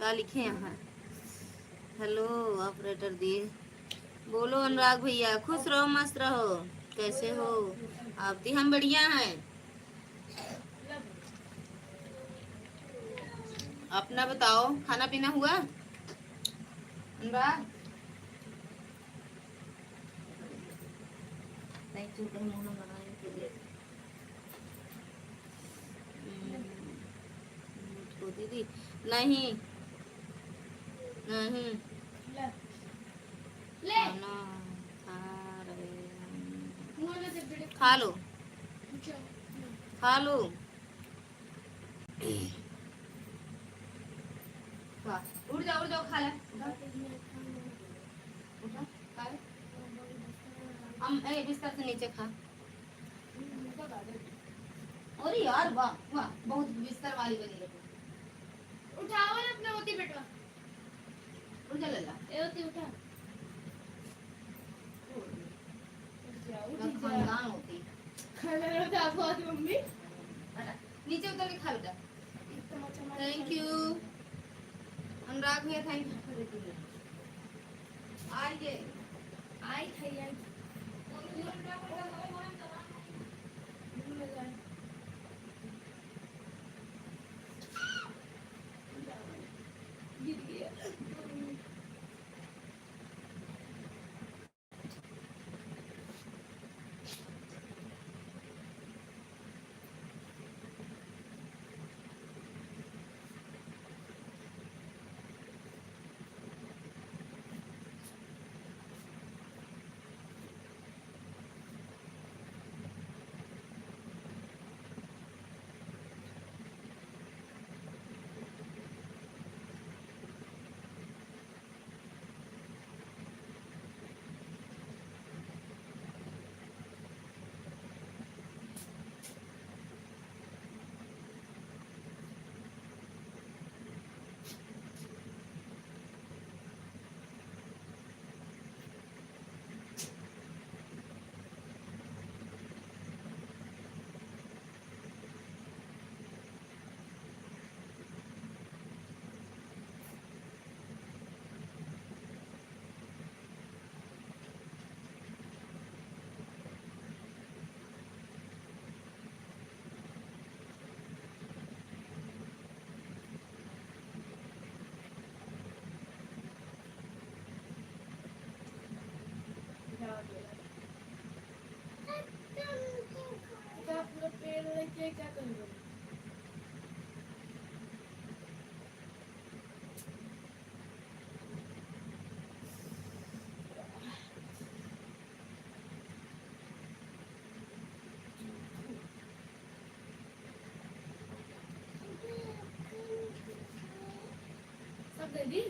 क्या लिखे यहाँ? हेलो ऑपरेटर दी। बोलो अनुराग भैया, खुश रहो मस्त रहो। कैसे हो आप? दी हम बढ़िया हैं। अपना बताओ, खाना पीना हुआ अनुराग? नहीं चुप मुंह लगाने के लिए मुझको दीदी। नहीं नहीं खाना खा रहे हैं। खा लो खा लो। उठ जाओ खा ले। उठा खा ले। हम बिस्तर से नीचे खा। अरे यार वाह वाह, बहुत बिस्तर वाली बनी रही। उठाओ ना अपना होती बेटा। उठ जा लल्ला। ए होती उठा। खानदान होती। खाना रोता बहुत मम्मी। नीचे उतर के खा बेटा। थैंक यू अनुराग भैया, थैंक यू। आइए आई खाइए। क्या करूँगा? सब दे दी।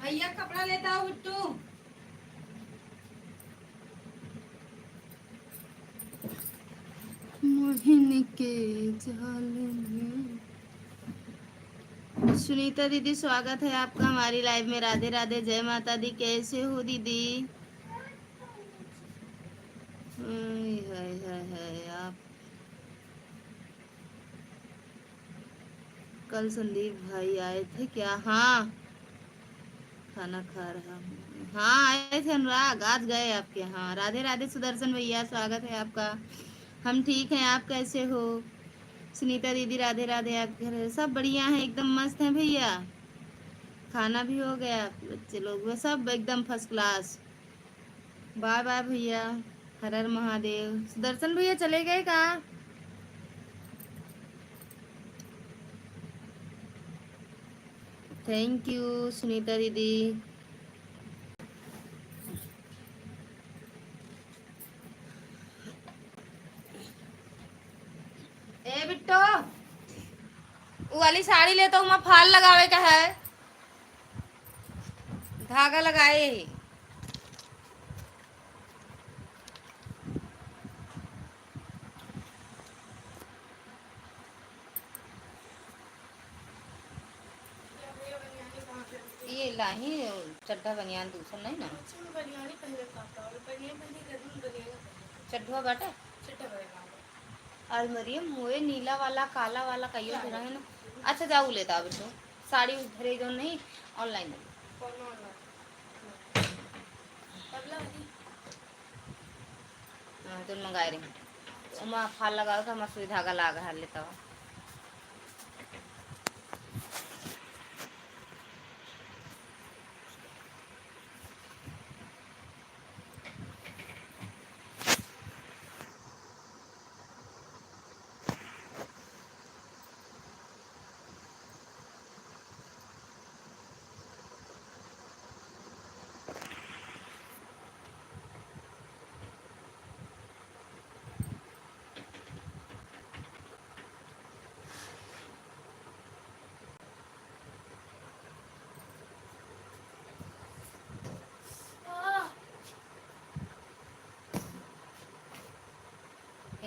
भैया कपड़ा लेता हूँ बिट्टू। मोहिनी के जाल में। सुनीता दीदी स्वागत है आपका हमारी लाइव में। राधे राधे, जय माता दी। कैसे हो दीदी? हाय आप। कल संदीप भाई आए थे क्या? हाँ खाना खा रहा हूँ। हाँ आए थे अनुराग, आज गए आपके यहाँ। राधे राधे सुदर्शन भैया, स्वागत है आपका। हम ठीक हैं, आप कैसे हो? सुनीता दीदी राधे राधे। आपके घर सब बढ़िया है? एकदम मस्त है भैया। खाना भी हो गया, बच्चे लोग वो सब एकदम फर्स्ट क्लास। बाय बाय भैया, हर हर महादेव। सुदर्शन भैया चले गए कहाँ? थैंक यू सुनीता दीदी। ए बिट्टो, वो वाली साड़ी ले तो वहाँ फाल लगावे का है, धागा लगाए। ये लाही चड्ढा बनियान दूसरा नहीं ना चड्ढा बाटे अलमरियम मोए नीला वाला काला वाला कहियो धरा है ना। अच्छा जाऊ लेता अब तो साड़ी धरे जो नहीं ऑनलाइन हाँ तो मंगाए रही मैं फाल लगा था मैं सुई धागा लगा लेता हूँ।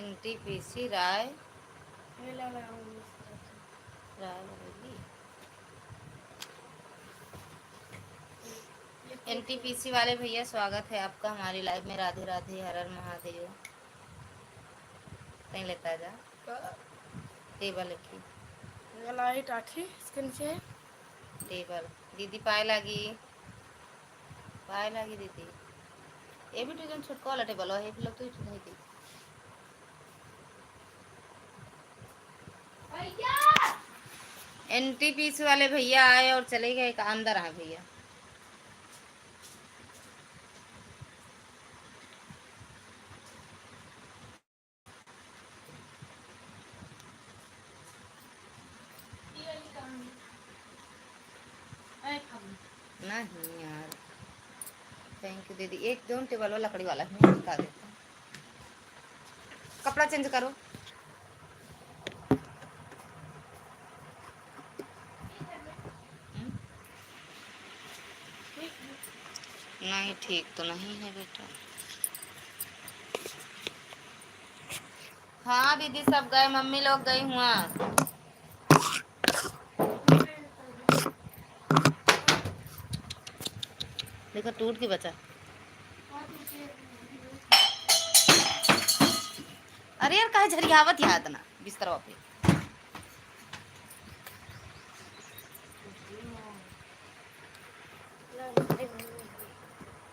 NTPC राय NTPC वाले भैया स्वागत है आपका हमारी लाइव में। राधे राधे हर हर महादेव। नहीं लेता जा टेबल लिखी टाठी स्किन से टेबल दीदी पाए लगी दीदी ये भी तो छोटका वाला टेबल है फिर तो नहीं थी NTPC वाले भैया आए और चले गए अंदर आए भैया। नहीं यार थैंक यू दीदी। एक दो टेबल वाला लकड़ी वाला मैं निकाल देता हूँ। कपड़ा चेंज करो नहीं ठीक तो नहीं है बेटा। हाँ दीदी सब गए मम्मी लोग गई हुआ देखो टूट के बचा। अरे यार कहे झरियावत याद ना बिस्तर पे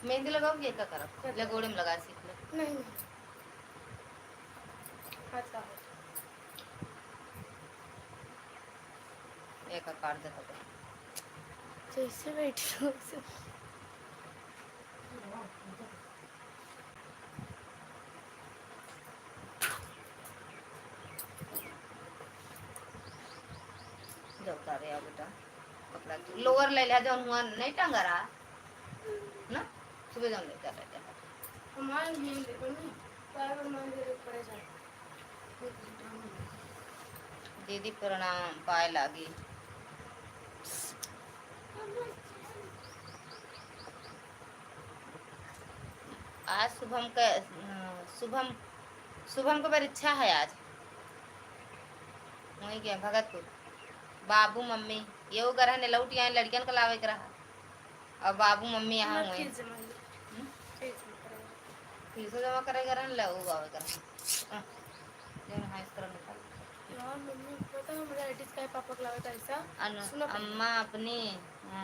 मेहंदी लगाओगे क्या करो लगोड़े में लगा सीख लो। नहीं एक काट देता जैसे बैठी हूँ बेटा कपड़ा लोअर ले लिया जो हुआ नहीं टंगा रहा ना सुबह जाऊँ ले जा हमारे दीदी प्रणाम पाए लागी। आज शुभम शुभम को परीक्षा है आज वही क्या भगतपुर बाबू मम्मी ये वो ग्रह ने लौट आए लड़कियन का लावे रहा और बाबू मम्मी यहाँ हुए फीस जमा करेगा ना ले वो गावे करा हां इस तरह निकाल यार मम्मी पता है मेरा एडिट का पापा को लावे ऐसा अम्मा अपनी ना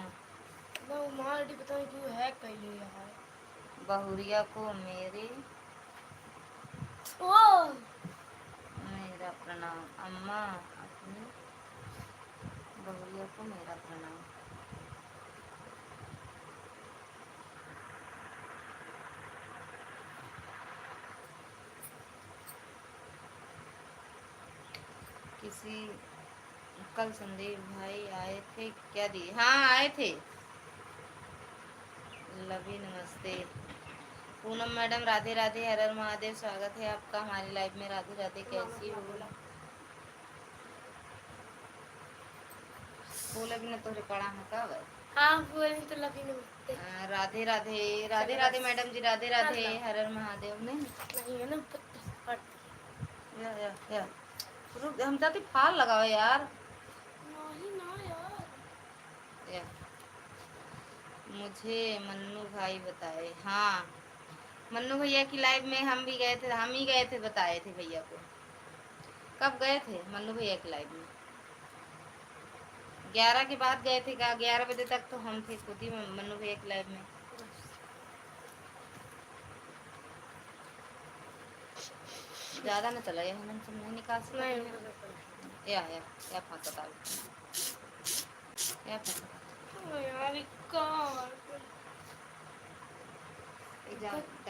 वो मां एडिट पता नहीं क्यों हैक कर लिया यार बहुरिया को मेरी ओ मेरा प्रणाम अम्मा अपनी बहुरिया को मेरा प्रणाम। किसी कल संदीप भाई आए थे क्या दी? हाँ आए थे। लवी नमस्ते पूनम मैडम राधे राधे हर हर महादेव। स्वागत है आपका हमारी लाइव में। राधे राधे कैसी हो? बोला भी ना तोरे पढ़ा है कब? हाँ बोले तो लवी नमस्ते। राधे राधे राधे राधे मैडम जी राधे राधे हर हर महादेव। नहीं है ना या रुक हम जाते फाल लगाओ यार। नहीं ना यार या मुझे मन्नू भाई बताए। हाँ, मन्नू भैया की लाइव में हम भी गए थे, हम ही गए थे, बताए थे भैया को। कब गए थे मन्नू भैया की लाइव में? 11 के बाद गए थे क्या? 11 बजे तक तो हम थे खुद ही मन्नू भैया की लाइव में। ज़्यादा ना चला, हम सब नहीं निकाल सकते। या फंसा या फंसा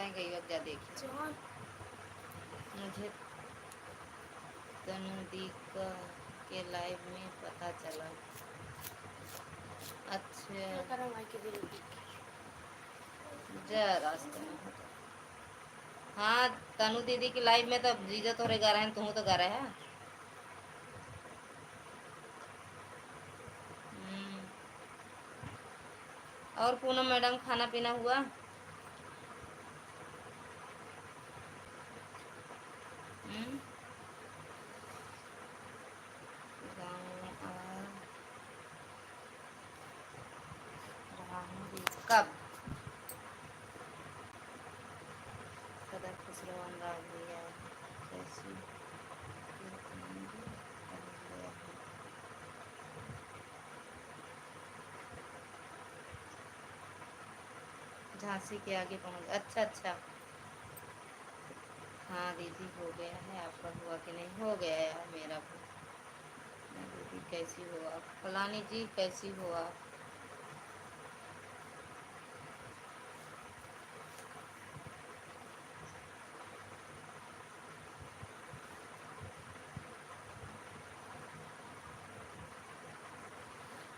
गई वक्त जा देखिए। मुझे तनुदी के लाइव में पता चला। अच्छा, जा रास्ते में होता। हाँ, तनु दीदी की लाइव में तो जीजा तोरे गा रहे हैं, तू तो गा रहा है। और पूनम मैडम, खाना पीना हुआ? कब? सदा खुश रहो अनुराग भैया। कैसी झांसी के आगे पहुंच। अच्छा अच्छा। हाँ दीदी, हो गया है। आपका हुआ कि नहीं? हो गया यार मेरा भी। दीदी कैसी हो आप? फलानी जी कैसी हो आप?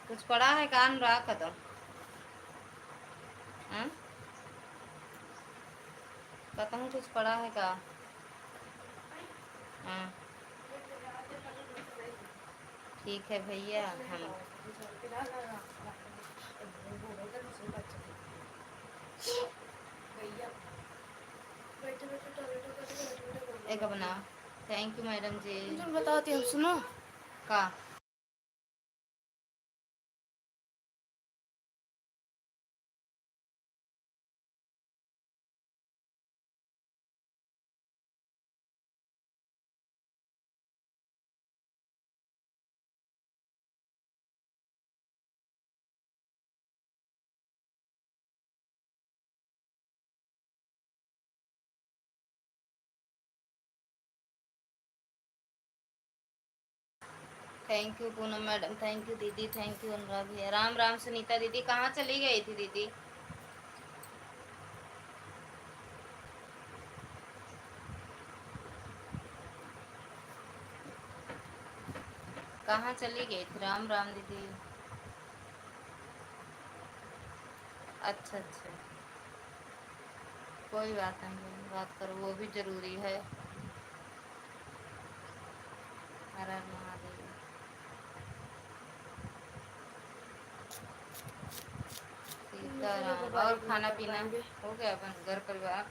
कुछ पड़ा है कान रहा खत्म? पता हूँ कुछ पड़ा है का? हाँ ठीक है भैया। हम एक बना। थैंक यू मैडम जी। बताती हूँ, सुनो का thank you Poonam madam, thank you दीदी, थैंक यू अनुराग भैया। राम राम सुनीता दीदी, कहाँ चली गई थी दीदी? कहाँ चली गई थी? राम राम दीदी। अच्छा अच्छा, कोई बात नहीं, बात करो, वो भी जरूरी है। हर हर महादेव। सीताराम। और खाना पीना हो गया अपन घर परिवार?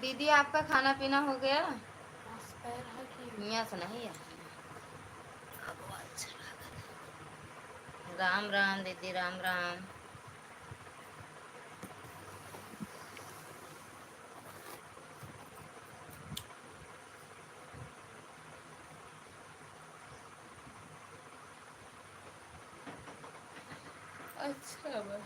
दीदी आपका खाना पीना हो गया? मियाँ से नहीं है। राम राम दीदी, राम राम। अच्छा भाई,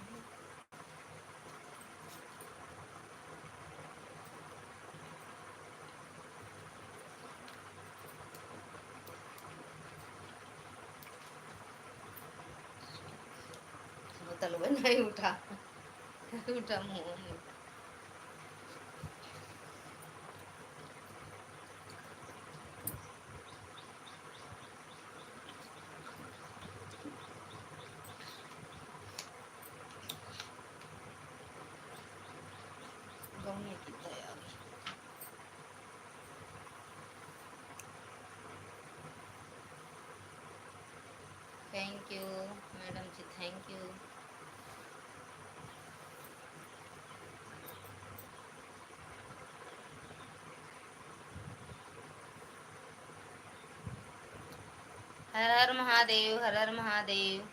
बोतल में नहीं उठा उठा मुँह में। गौने की तैयारी। Thank you madam ji, thank you. हर हर महादेव, हर हर महादेव।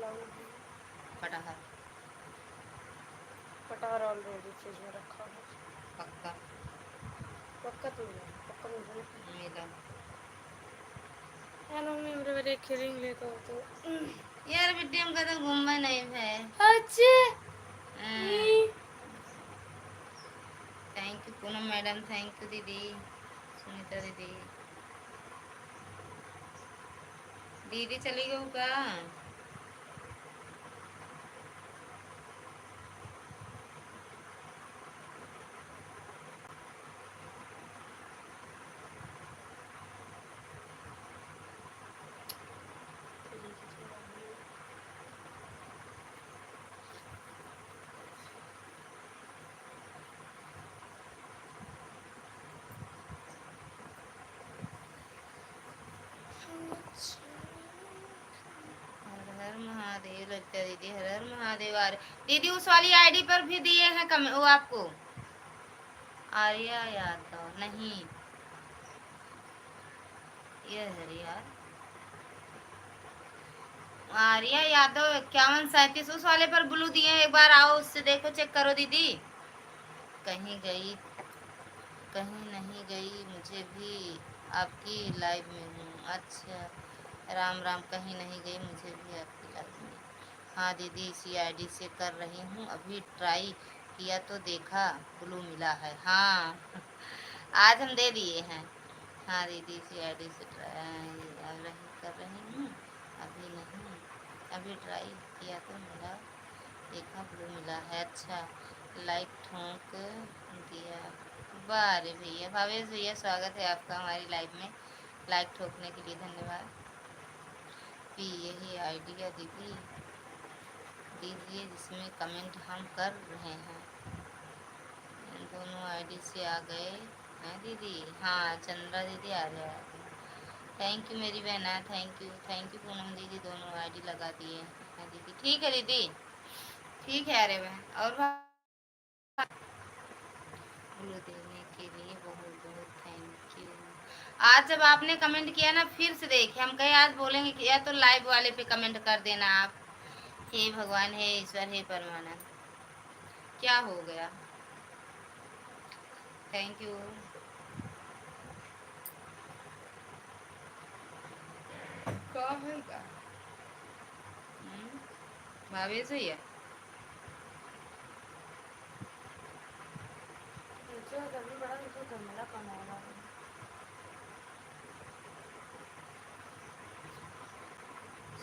लाऊंगी। कटहर कटहर ऑलरेडी फ्रिज में रखा है। पक्का पक्का तो नहीं, पक्का नहीं। मिला। हेलो मम्मी मेरे बड़े खेलेंगे तो यार बिट्टी हम कहते घूमना नहीं है। अच्छा thank you Poonam madam, thank you दीदी, सुनीता दीदी। दीदी चली गई का? हर हर महादेव। लज्जा दीदी हर हर महादेव। आ रहे दीदी उस वाली आईडी पर भी दिए हैं कम वो आपको। आर्या यादव नहीं, ये है यार आर्या यादव 5137 उस वाले पर ब्लू दिए हैं। एक बार आओ उससे देखो, चेक करो दीदी। कहीं गई कहीं नहीं गई, मुझे भी आपकी लाइव में हूँ। अच्छा राम राम, कहीं नहीं गई, मुझे भी आपकी लाइव में। हाँ दीदी इसी आईडी से कर रही हूँ, अभी ट्राई किया तो देखा ब्लू मिला है। हाँ आज हम दे दिए हैं। हाँ दीदी इसी आईडी से ट्राई कर रही हूँ, अभी नहीं, अभी ट्राई किया तो मिला, देखा ब्लू मिला है। अच्छा लाइक ठोक दिया। वाह रे भैया, भावेश भैया स्वागत है आपका हमारी लाइव में। लाइक ठोकने के लिए धन्यवाद। भी यही आइडिया दीदी दीजिए जिसमें कमेंट हम कर रहे हैं। दोनों आईडी से आ गए हैं दीदी। हाँ चंद्रा दीदी आ रहे हैं। थैंक यू मेरी बहना, थैंक यू पूनम दीदी, दोनों आईडी लगा दिए हैं दीदी। ठीक है दीदी, ठीक है। अरे बहन और ब्लू देने के लिए बहुत बहुत थैंक यू। आज जब आपने कमेंट किया ना फिर से देखे, हम कहे आज बोलेंगे कि या तो लाइव वाले पे कमेंट कर देना आप। हे भगवान, हे ईश्वर, हे परमानंद, क्या हो गया। Thank you. भावेश भैया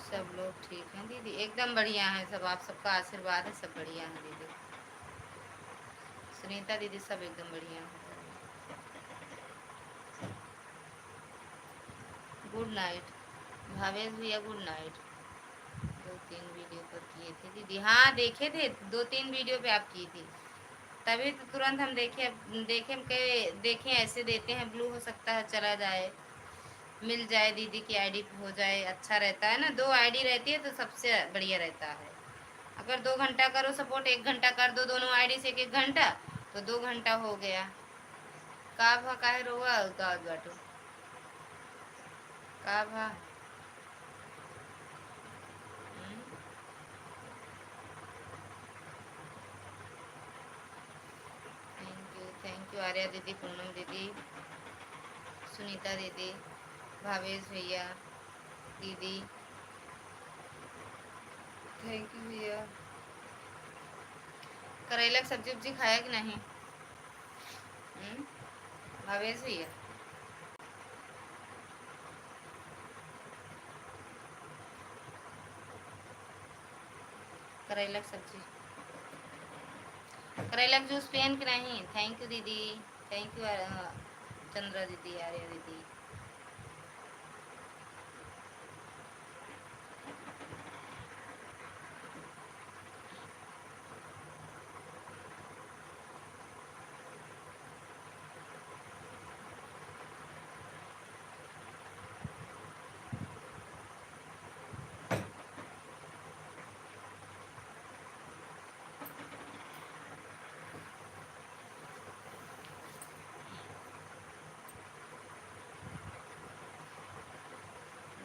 सब लोग ठीक हैं दीदी, एकदम बढ़िया है सब, आप सबका आशीर्वाद है, सब बढ़िया है दीदी। सुनीता दीदी सब एकदम बढ़िया है। गुड नाइट भावेश भैया, गुड नाइट। 2-3 वीडियो पर किए थे दीदी। हाँ देखे थे, 2-3 वीडियो पे आप की थी, तभी तो तुरंत हम देखें ऐसे देते हैं ब्लू, हो सकता है चला जाए, मिल जाए दीदी की आईडी हो जाए, अच्छा रहता है ना। 2 आईडी रहती है तो सबसे बढ़िया रहता है। अगर 2 घंटा करो सपोर्ट, 1 घंटा कर दो दोनों आईडी से 1-1 घंटा, तो 2 घंटा हो गया। का भा काहे रोआ का बाटो का भा। थैंक यू आर्या दीदी, पूनम दीदी, सुनीता दीदी, भावेश भैया दीदी, थैंक यू भैया। करेला की सब्जी उब्जी खाया कि नहीं भावेश भैया? करेला की सब्जी, करेला का जूस पियन कि नहीं? थैंक यू दीदी, थैंक यू चंद्रा दीदी, आर्या दीदी।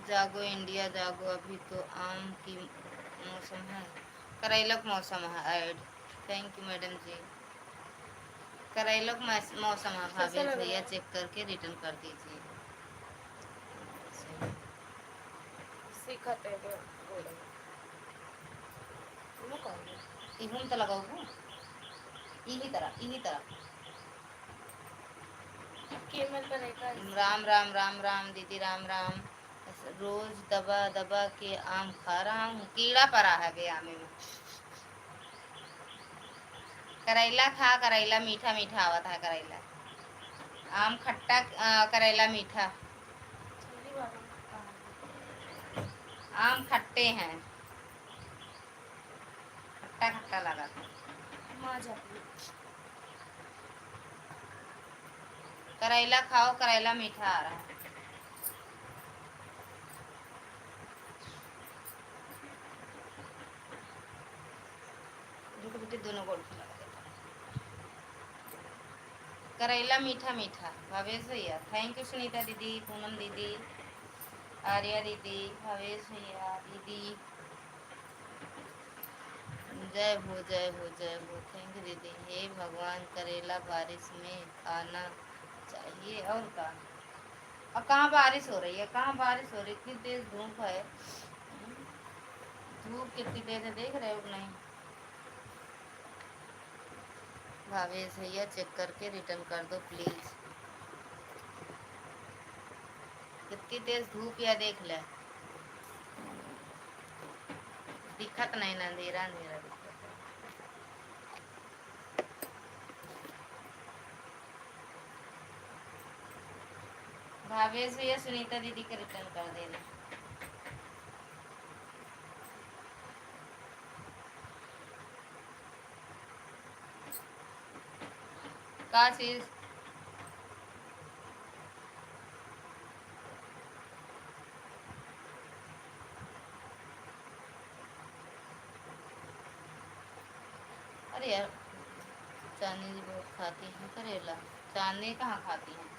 जागो इंडिया जागो, अभी तो आम की मौसम है, करेला का मौसम है ऐड। थैंक यू मैडम जी। करेला का मौसम है कैसा भाभी लग रहा भैया, है? चेक करके रिटर्न कर दीजिए। सीखते हैं बोले तुम कौन है? इहुम तो लगाओ यही तरह। केमल पर एक राम राम राम राम दीदी, राम राम। रोज दबा दबा के आम खा रहा हूँ, कीड़ा पड़ा है बे आमे में। करेला खा, करेला मीठा मीठा आवत है करेला। आम खट्टा, करेला मीठा। ठंडी वाला कहाँ आम खट्टे हैं, खट्टा खट्टा लगा। है? माँ जाती करेला खाओ, करेला मीठा आ रहा है। रुको बेटे, दोनों गोल लगा देता हूँ। करेला मीठा मीठा। भावेश भैया थैंक यू। सुनीता दीदी, पूनम दीदी, आर्या दीदी, भावेश भैया, दीदी जय हो जय हो जय हो। थैंक यू दीदी। हे भगवान, करेला बारिश में खाना चाहिए और का। अब कहाँ बारिश हो रही है, कहाँ बारिश हो रही है, इतनी तेज धूप है। धूप कितनी तेज है, देख रहे हो कि नहीं। भावेश भैया चेक करके रिटर्न कर दो प्लीज। कितनी तेज धूप या देख ले, दिखत नहीं ना, अंधेरा अंधेरा दिखत है। भावेश भैया सुनीता दीदी के रिटर्न कर देना। का चीज अरे यार, चांदनी जी बहुत खाती हैं करेला। चांदनी कहाँ खाती हैं।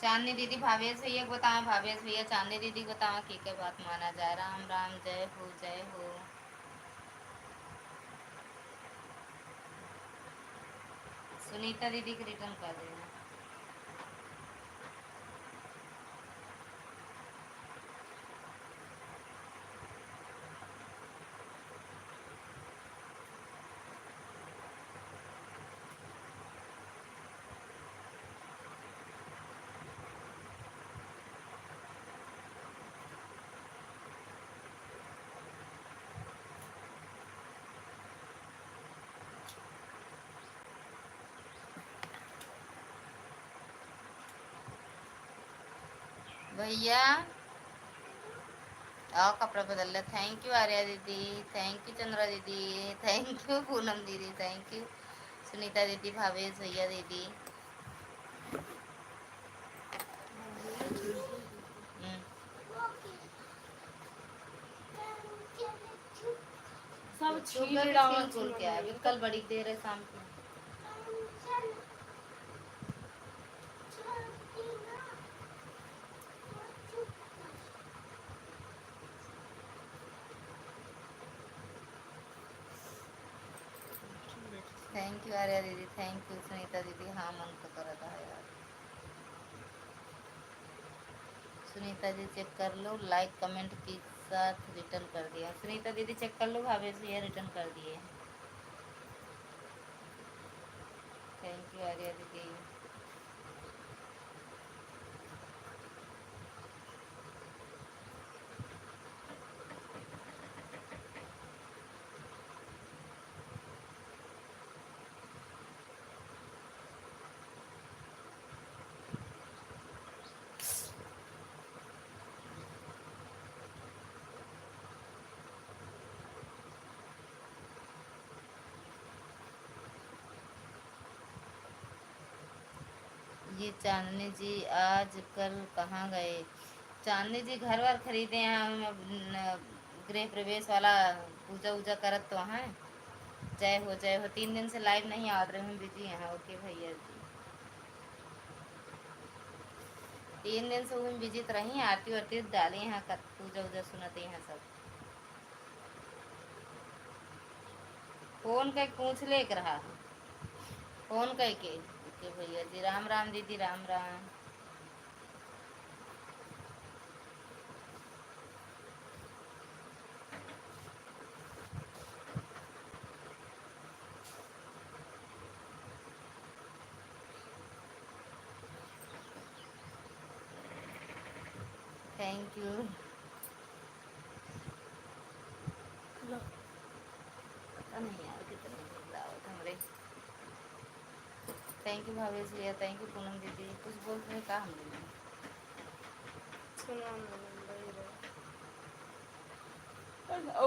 चांदनी दीदी भावेश भैया को बताओ, भावेश भैया चांदनी दीदी को बताओ की के बात माना जाए। राम राम, जय हो जय हो। सुनीता दीदी के रिटर्न कर देना। भैया आओ कपड़ा बदल ले। थैंक यू आर्या दीदी, थैंक यू चंद्रा दीदी, थैंक यू पूनम दीदी, थैंक यू सुनीता दीदी, भावेश भैया दीदी। हम्म, सब सुबह छील भी डावा स्किन खुल के आया, अभी कल बड़ी देर है शाम को। थैंक यू आर्या दीदी, थैंक यू सुनीता दीदी। हाँ मन तो कर रहा है यार। सुनीता जी चेक कर लो, लाइक कमेंट के साथ रिटर्न कर दिया। सुनीता दीदी चेक कर लो, भावेश भैया रिटर्न कर दिए। थैंक यू आर्या दीदी। ये चांदनी जी आज कल कहाँ गए। चांदनी जी घर वर खरीदे हैं हम, गृह प्रवेश वाला पूजा वूजा करत तो हैं। जय हो जय हो। 3 दिन से लाइव नहीं आ रहे हूँ, बिजी हैं। ओके भैया जी, 3 दिन से हूँ बिजी तो रही। आरती वारती डाली हैं, पूजा वूजा सुनते हैं सब। फोन का पूछ लेक रहा फोन के भैया जी राम राम दीदी राम राम। Thank you. लो पता नहीं यार कितने दावत हमरे। थैंक यू भावेश भैया, थैंक यू पूनम दीदी। कुछ बोल रहे का हम लोग? सुना नंबर ही रहे।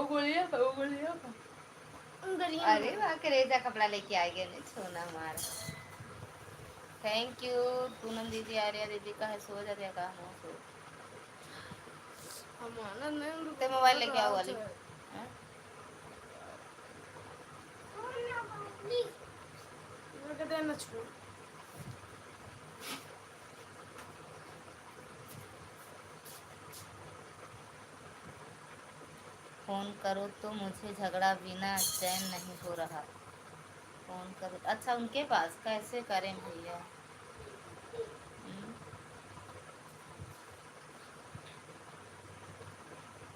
बोलिए बोलिए। गलियां अरे वाह करेजा कपड़ा लेके आ गया नहीं सोना हमारा। थैंक यू पूनम दीदी। आर्या दीदी का है सो जाते का हो सो हमारा नहीं ते मोबाइल लेके आओ वाली। मैं कहते हैं ना छोड़। फोन करो तो मुझे झगड़ा बिना चैन नहीं हो रहा। फोन करो अच्छा उनके पास कैसे करें भैया? हम्म,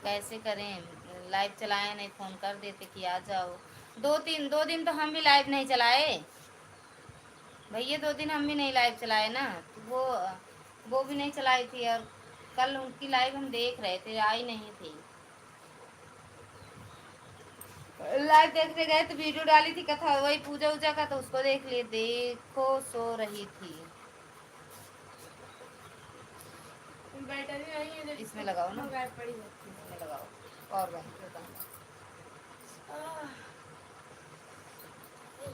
कैसे करें? लाइव चलाए नहीं फोन कर देते कि आ जाओ। 2 दिन तो हम भी लाइव नहीं चलाए भैया। 2 दिन हम भी नहीं लाइव चलाए ना। तो वो भी नहीं चलाई थी और कल उनकी लाइव हम देख रहे थे आई नहीं थी। लाइव देखने गए तो वीडियो डाली थी कथा वही पूजा उजा का तो उसको देख लिए। देखो सो रही थी। बैटरी नहीं है जब इसमें लगाओ ना, गायब पड़ी जाती इसमें लगाओ पावर बैंक पे है।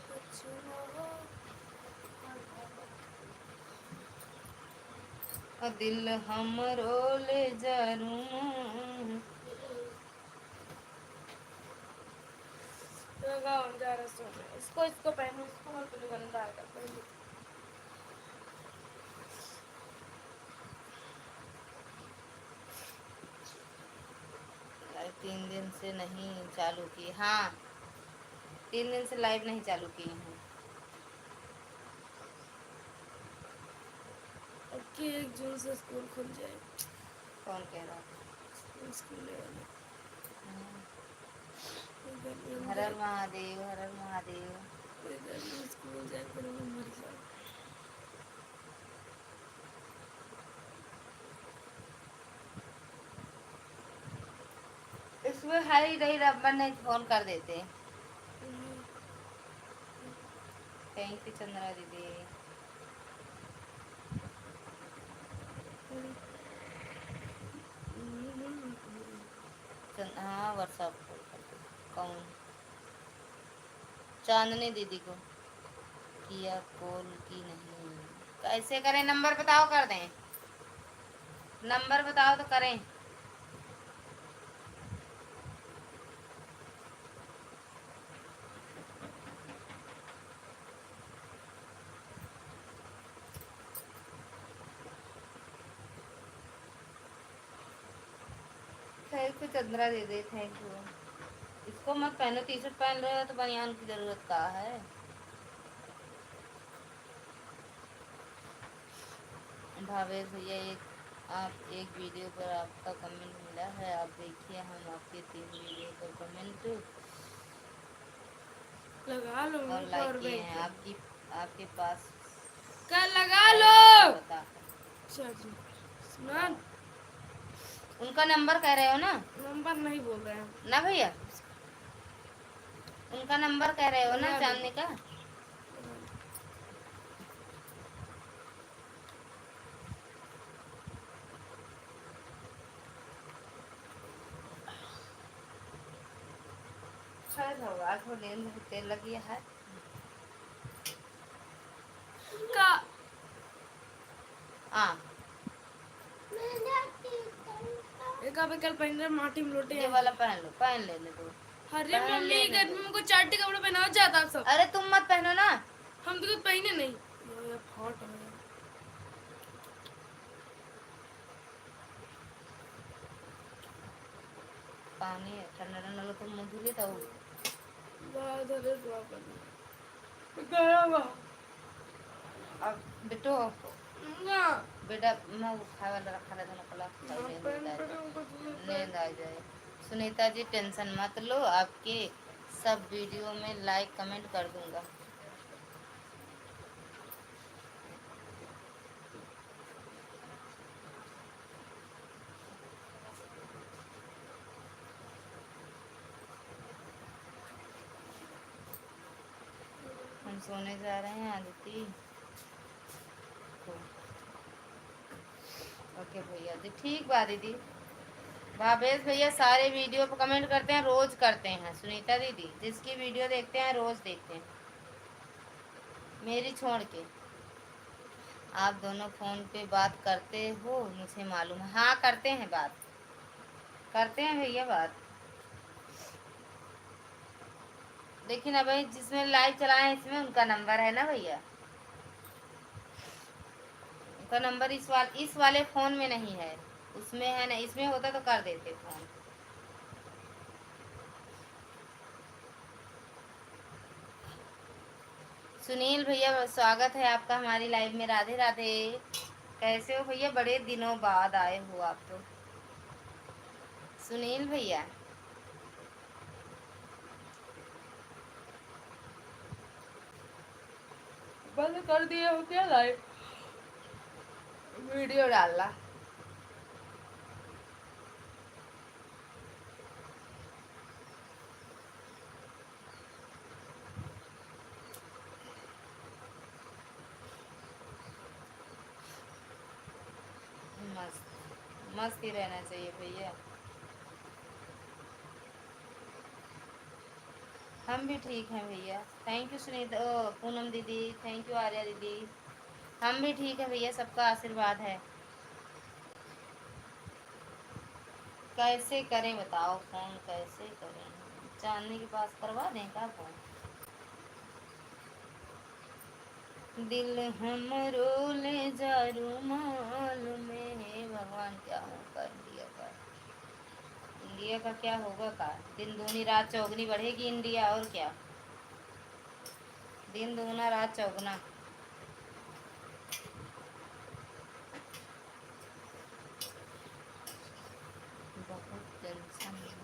कुछ ना हो दिल हमरो ले जरूं। लगाओ जा रहा सोना। इसको पहनो। इसको मत पहनो, गंदा आएगा पहनो। 3 दिन से नहीं चालू की। हाँ 3 दिन से लाइव नहीं चालू की हूँ। अब कि 1 जून से स्कूल खुल जाए। कौन कह रहा? स्कूल वाले हर हर महादेव हर हर महादेव। स्कूल जाए फिर मैं मर जाऊँ। इसमें हाई नहीं नंबर नहीं फोन कर देते। थैंक यू चंद्रा दीदी। हाँ व्हाट्सएप कौन? चांदनी दीदी को किया कॉल की नहीं। कैसे करें? नंबर बताओ कर दें। नंबर बताओ तो करें। थैंक यू चंद्रा दीदी थैंक यू। इसको मत पहनो, टी शर्ट पहन रहे हो तो बनियान की जरूरत का है। भावेश भैया आप एक वीडियो पर आपका कमेंट मिला है आप देखिए। हम आपके 3 वीडियो पर कमेंट लगा लो और लाइक किए हैं। आपकी आपके पास कल लगा है लो। तो बता। सुना उनका नंबर कह रहे हो ना? नंबर नहीं बोल रहे हैं ना भैया उनका नंबर कह रहे हो ना जानने का? खैर होगा आँख में नींद तेल लगी है का हाँ एक अब कल पहन रहे माटी में लोटे ये वाला पहन लो पहन लेने दो। अरे पहन मम्मी लेने गर्मी दो। में को 4 कपड़े पहनाओ जाता सब। अरे तुम मत पहनो ना। हम तो पहने नहीं ये फट है। पानी ठंडा ठंडा लो तुम मुँह धुली तो अब बेटो बेटा मैं खाए वाला रखा रहता ना कला नींद आ जाए। सुनीता जी टेंशन मत लो, आपके सब वीडियो में लाइक कमेंट कर दूंगा। हम सोने जा रहे हैं आदिति। ओके भैया जी, ठीक बा दीदी। भावेश भैया सारे वीडियो पर कमेंट करते हैं, रोज करते हैं। सुनीता दीदी जिसकी वीडियो देखते हैं रोज देखते हैं, मेरी छोड़ के। आप दोनों फोन पे बात करते हो मुझे मालूम है। हाँ करते हैं, बात करते हैं भैया बात। लेकिन अब जिसमें लाइव चलाए हैं इसमें उनका नंबर है ना भैया, उनका नंबर इस वाले फोन में नहीं है, उसमें है ना। इसमें होता तो कर देते फोन। सुनील भैया स्वागत है आपका हमारी लाइव में। राधे राधे, कैसे हो भैया? बड़े दिनों बाद आए हो आप तो। सुनील भैया बंद कर दिए हो क्या लाइव? वीडियो डालना। मस्त मस्त ही रहना चाहिए भैया। हम भी ठीक हैं भैया। थैंक यू सुनीता, पूनम दीदी, थैंक यू आर्या दीदी। हम भी ठीक है भैया, सबका आशीर्वाद है। कैसे करें बताओ फोन, कैसे करें? चांदनी के पास करवा दें क्या फोन? दिल हमरो ले जा रुमाल में, भगवान क्या हो कर दिया कर। इंडिया का क्या होगा का? दिन दूनी रात चौगनी बढ़ेगी इंडिया, और क्या। दिन दूना रात चौगना। बहुत टेंशन है।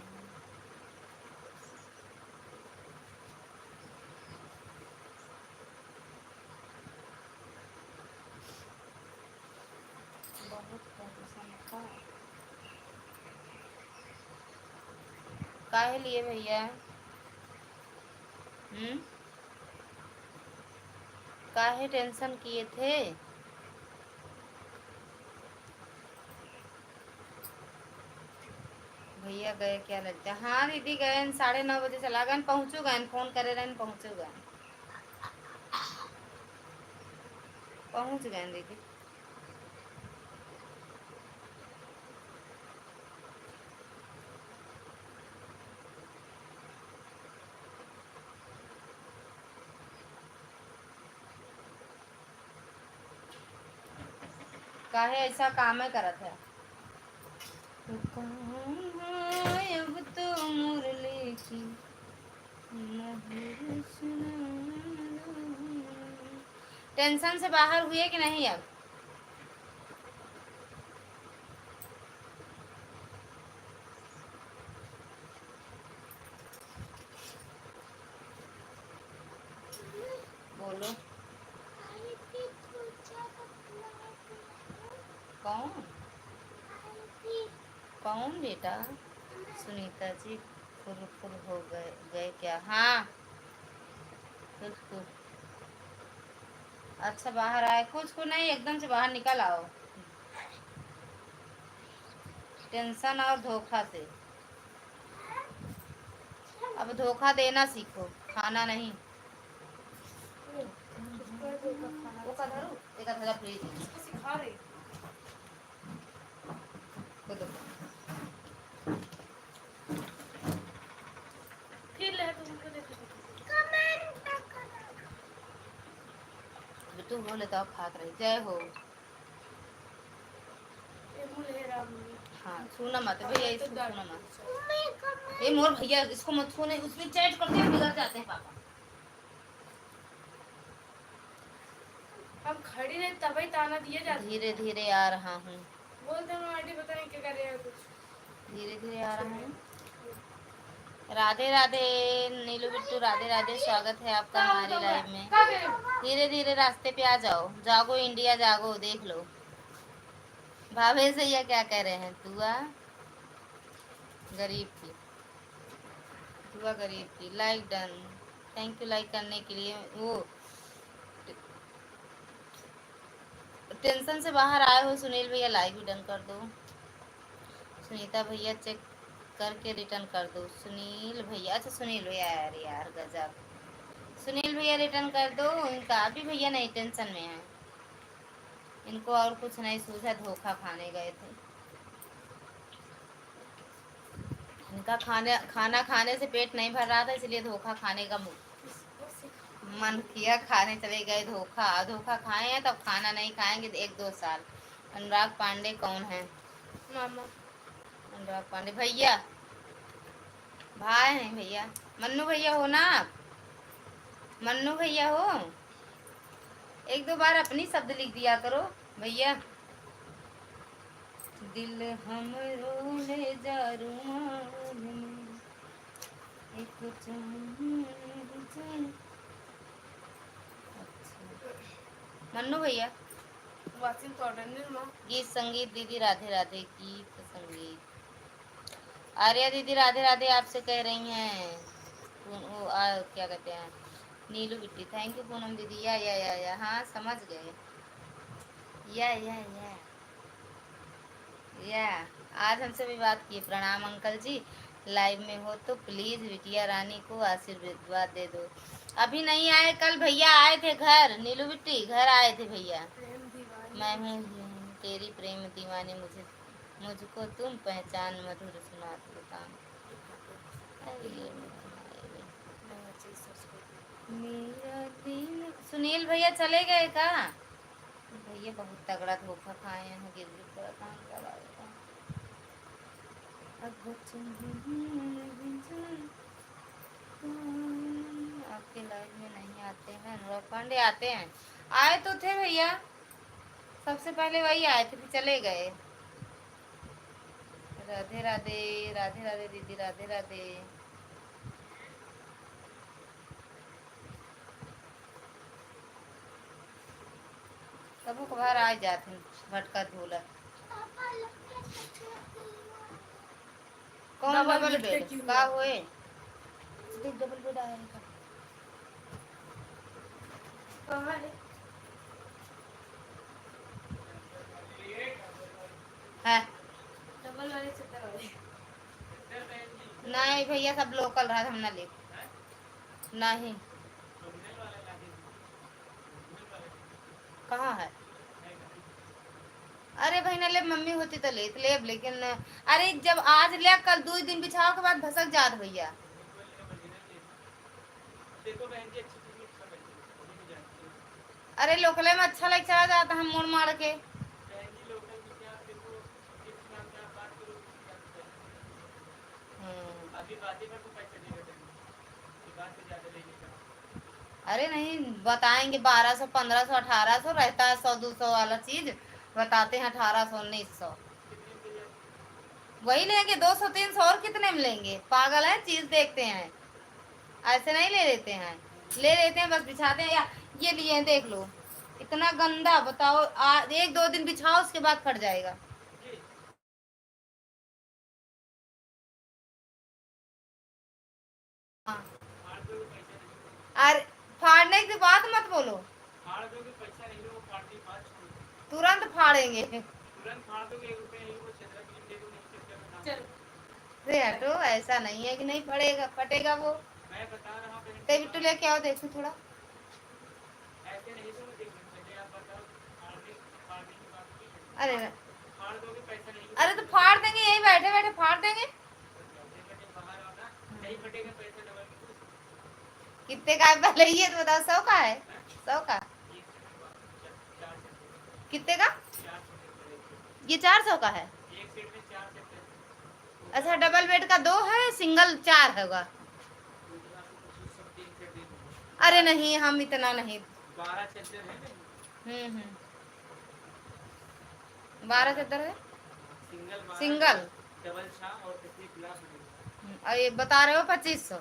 बहुत टेंशन था। काहे लिए भैया? काहे टेंशन किए थे? भैया गए क्या लगता है? हाँ दीदी गए, 9:30 चला गए, पहुँचू गए। फोन करे रहे, पहुँचू गए, पहुँच गए दीदी। काहे ऐसा काम है करत है? तो अब तो मुरली की टेंशन से बाहर हुए कि नहीं अब? बोलो। कौन कौन बेटा? सुनीता जी फुर हो गए क्या? हाँ कुछ। अच्छा बाहर आए, कुछ नहीं, एकदम से बाहर निकल आओ। टेंशन और धोखा से। अब धोखा देना सीखो, खाना नहीं। वो का धरू एक आधा प्लीज सिखा रही खुद। फिर ले तुमको देखो बिट्टू हो लेता खा कर। जय हो। हाँ छूना मत भैया, इसको छूना मत। ये मोर भैया इसको मत छूने, उसमें चैट करते हैं बिगड़ जाते हैं पापा। हम खड़ी रहे तभी ताना दिया जाता। धीरे धीरे आ रहा हूँ। बोलते हैं आंटी पता नहीं क्या कर रहे हैं कुछ। धीरे धीरे आ रहा हूँ। राधे राधे नीलू बिट्टू, राधे राधे, स्वागत है आपका हमारी लाइव में। धीरे धीरे रास्ते पे आ जाओ। जागो इंडिया जागो, देख लो भावेश भैया क्या कह रहे हैं। दुआ गरीब की, दुआ गरीब की। Like done, thank you like करने के लिए। वो टेंशन से बाहर आए हो सुनील भैया, लाइक भी डन कर दो। सुनीता भैया चेक करके रिटर्न कर दो। सुनील भैया, अच्छा सुनील भैया, यार यार गजब। सुनील भैया रिटर्न कर दो। इनका अभी भैया नहीं टेंशन में है, इनको और कुछ नहीं सूझा, धोखा खाने गए थे। इनका खाना खाने से पेट नहीं भर रहा था, इसलिए धोखा खाने का मन किया, खाने चले गए। धोखा धोखा खाए हैं तब खाना नहीं खाएंगे 1-2 साल। अनुराग पांडे कौन है? मामा अनुराग पांडे भैया, भाई हैं भैया। मन्नू भैया हो ना आप? मन्नू भैया हो? 1-2 बार अपनी शब्द लिख दिया करो भैया। दिल हम रोले जा रुमाल में एक मन्नू भैया। वाचिंग पाउडर नहीं माँ। गीत संगीत दीदी राधे राधे, गीत संगीत। आर्या दीदी राधे राधे आपसे कह रही हैं। क्या कहते हैं, नीलू बिट्टी, थैंक यू पूनम दीदी। या हाँ समझ गए। या आज हमसे भी बात की। प्रणाम अंकल जी, लाइव में हो तो प्लीज बिटिया रानी को आशीर्वाद दे दो। अभी नहीं आए, कल भैया आए थे घर। नीलू बिट्टी घर आए थे भैया। मैं हूँ तेरी प्रेम दीवानी, मुझको तुम पहचान मधुर सुनाती काम। मेरा दिल। सुनील भैया चले गए का? भैया बहुत तगड़ा धोखा खाए हैं, गिर गिर काम करा। आपके लाइव में नहीं आते हैं? अनुराग पांडे आते हैं, आए तो थे भैया, सबसे पहले वही आए थे, फिर चले गए। राधे राधे, राधे राधे दीदी, राधे राधे। कभी कभार आ जाते हैं भटका धोला। कौन डबल बेड का हुए? डबल बेड आएगा है? डबल वाले चद्दर वाले नहीं भैया, सब लोकल रहा, हम ना ले। नहीं कहाँ है? अरे भाई ना ले, मम्मी होती तो ले लेकिन अरे जब आज ले, कल 2 दिन बिछाओ के बाद भसक जात भैया। अरे लोकले में अच्छा लग चला जाता, हम मोड़ मार के। अरे नहीं बताएंगे, 1200 1500 1800 रहता है, 100-200 वाला चीज बताते हैं 1800 1900। वही लेंगे 200-300 और कितने में लेंगे? पागल है, चीज देखते हैं, ऐसे नहीं ले लेते हैं। ले लेते हैं बस बिछाते हैं। या ये लिए देख लो, इतना गंदा बताओ। 1-2 दिन बिछाओ उसके बाद फट जाएगा। हाँ अरे फाड़ने की बात मत बोलो, तुरंत फाड़ेंगे। अरे हटो, ऐसा नहीं है कि नहीं फटेगा, फटेगा वो। बिट्टू लेके आओ, देखो थोड़ा। अरे अरे तो फाड़ देंगे, यही बैठे बैठे फाड़ देंगे। कितने का है पहले ये तो बताओ? 100 का है? 100 का? कितने का? ये 400 का है? अच्छा डबल बेड का 2 है, सिंगल 4 होगा। अरे नहीं हम इतना नहीं। 12 चद्दर है। 12 चद्दर है सिंगल। डबल छाप और और ये बता रहे हो 2500।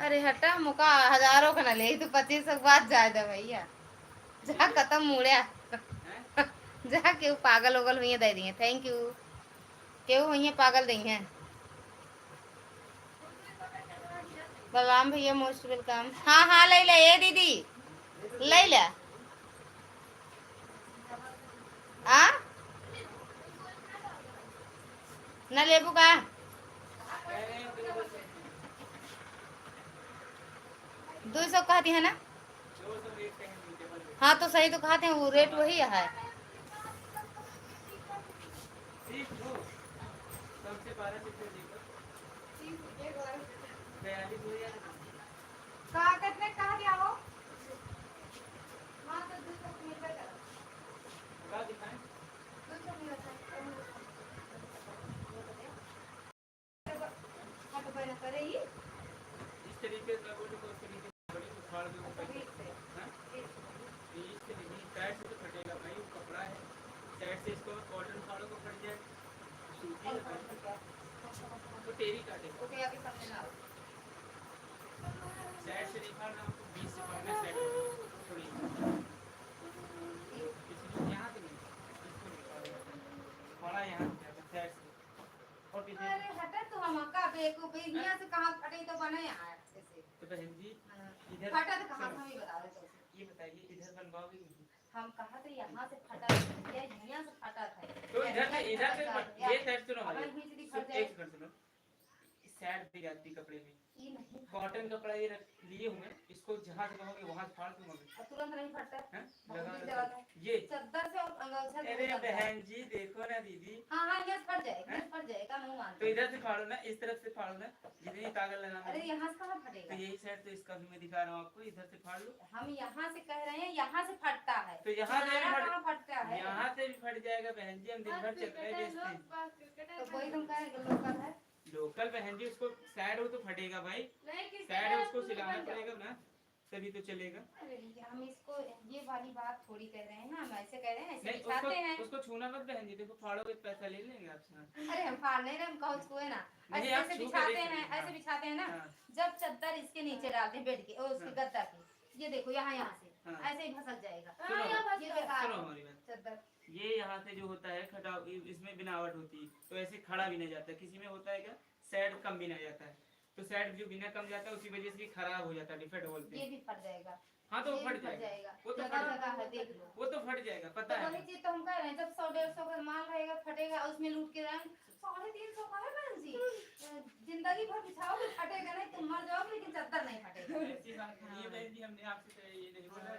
अरे हटा मुका हजारों का ना ले तो 2500 के बाद जाए दे भैया। जा खत्म मुड़िया जा क्यों पागल उगल हुई दे दिए। थैंक यू क्यों हुई पागल दी हैं। बलराम भैया मोस्ट वेलकम। हाँ हाँ ले ले ये दीदी ले ले आ ना लेबू का 200 कहती है ना। हाँ तो सही तो कहते हैं वो रेट वही है। कितने कहा दिया हो इस तरीके का बोले तो उस तरीके बड़ी उखाड़ दो साइड से तो फटेगा भाई वो कपड़ा है। साइड से इसको कॉटन फाड़ो तो फट जाए। सूती तो टेरी काटे साइड से नहीं फाड़ना आपको 20 से फाड़ना साइड थोड़ी यहाँ से नहीं इसको नहीं फाड़ा यहाँ साइड से और पीछे। अरे हटा तो हम का बेवकूफ यहाँ से कहाँ फटे तो बने यार ऐसे। तो बहन जी इधर फटा तो कहाँ हम ही बता रहे थे। ये बताइए इधर बनवाओगे नहीं। हम कहा तो यहाँ से फटा या यहाँ से फटा था तो इधर से ये साइड सुनो एक सेकंड सुनो। इस साइड दी जाती कपड़े में कॉटन कपड़ा ये लिए हुए इसको जहाँ से कहोगे वहाँ से फाड़ दूंगा तुरंत नहीं फटता ये चद्दर से। अरे बहन जी देखो ना दीदी हाँ हाँ ये फट जाएगा मुंह मान तो इधर से फाड़ो ना इस तरफ से फाड़ो ना जितनी ताकत लगाना। अरे यहाँ से कहाँ फटेगा। तो यही साइड तो इसका भी मैं दिखा रहा हूँ आपको इधर से फाड़ लो। हम यहाँ से कह रहे हैं यहाँ से फटता है तो यहाँ से फटता है यहाँ से भी फट जाएगा बहन जी। हम दिन भर चक्कर बेचते हैं तो वही तुम कह लोकल है लोकल बहन जी उसको साइड हो तो फटेगा भाई साइड है उसको सिलाना पड़ेगा ना तभी तो चलेगा। अरे हम इसको ये वाली बात थोड़ी कह रहे हैं हम ऐसे कह रहे हैं ऐसे बिछाते हैं उसको छूना मत बहन जी देखो फाड़ोगे पैसा ले लेंगे आपसे। अरे हम फाड़ नहीं रहे हम कहो छुए ना ऐसे बिछाते हैं ऐसे बिछाते हैं ना जब चद्दर इसके नीचे डालते हैं बेड के और उसके गद्दा की ये देखो यहाँ यहाँ से ऐसे ही फंस जाएगा। चद्दर ये यहाँ से जो होता है खटाव इसमें बिनावट होती है तो ऐसे खड़ा भी नहीं जाता। किसी में होता है क्या साइड कम भी नहीं जाता है तो साइड जो बिना कम जाता है उसी वजह से खराब हो जाता है डिफेक्ट बोलते हैं। ये भी फट जाएगा। हाँ तो फट जाएगा वो तो फट जाएगा पता है। वही चीज तो हम कह रहे हैं जब 100-150 का माल रहेगा फटेगा उसमें लूट के रंग 350 का है बहन जी जिंदगी भर बिछाओगे फटेगा नहीं तुम मर जाओगे लेकिन चद्दर नहीं फटेगा। ऐसी बात नहीं है बहन जी हमने आपसे ये नहीं बोला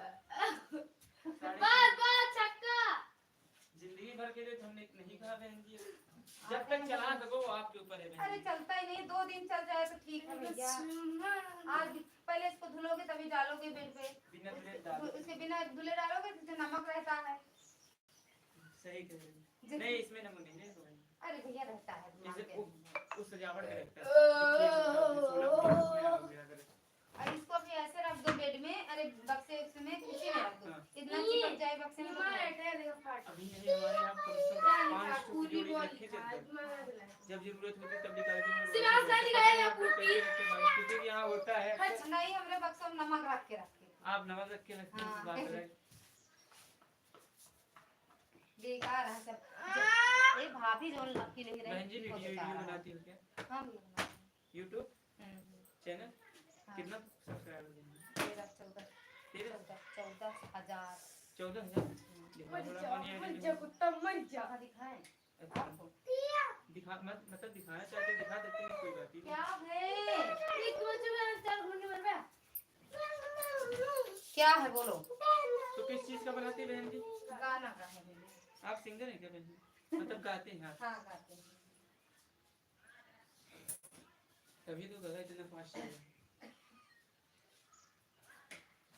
बस छक्का जिंदगी भर के लिए हमने नहीं कहा बहन जी जब तक चला सको आपके ऊपर है। अरे चलता ही नहीं 2 दिन चल जाए तो ठीक है भैया। आज पहले इसको धुलोगे तभी डालोगे बेड पे बिना धुले उसके बिना धुले डालोगे तो नमक रहता है। सही कह रही नहीं इसमें नमक नहीं है। अरे भैया रहता है उस सजावट में रहता है। और इसको भी ऐसे रख दो बेड में अरे बक्से में किसी में रख दो इतना चिपक जाए बक्से में। अभी नहीं हमारे यहाँ 5 पूरी रखे जब जरूरत होती तब निकालते हैं। यहाँ होता है नहीं हमने बक्सों में नमक रख के आप नमक रख के रखते हैं बात है बेकार है सब। ये भाभी जो लकी ले रही है बहन जी वीडियो बनाती हो क्या। हां YouTube चैनल कितना सब्सक्राइबर है 14,000 दिखाएं दिखा मतलब दिखाना चाहते दिखा देते हैं कोई बात नहीं। क्या है क्या है बोलो तो किस चीज का बनाती है बहन जी। गाना का है आप सिंगर हैं क्या बहन जी मतलब गाते हैं आप। हाँ गाते हैं तभी तो गला इतना फास्ट है।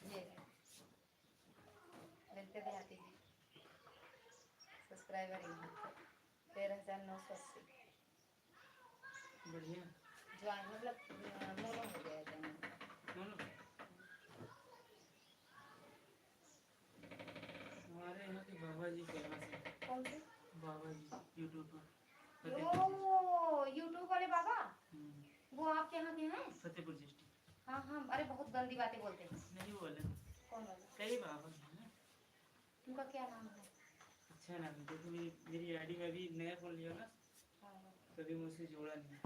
ये मिलते भी आती है सब्सक्राइबर 13,980 बढ़िया। ज्वाइन मतलब मोनो हो गया चैनल। सुनो, हमारे यहाँ के बाबा जी फेमस है। कौन से? बाबा जी यूट्यूब पर ओ यूट्यूब वाले बाबा, हम्म, वो आपके यहाँ के हैं? फतेहपुर डिस्ट्रिक्ट। हाँ हाँ, अरे बहुत गंदी बातें बोलते हैं। नहीं बोले, कौन वाले? कई बाबा हैं ना। उनका क्या नाम है? अच्छा नाम है, देखो मेरी आईडी में अभी नया फ़ोन लिया ना, हाँ हाँ, कभी मुझसे जोड़ा नहीं,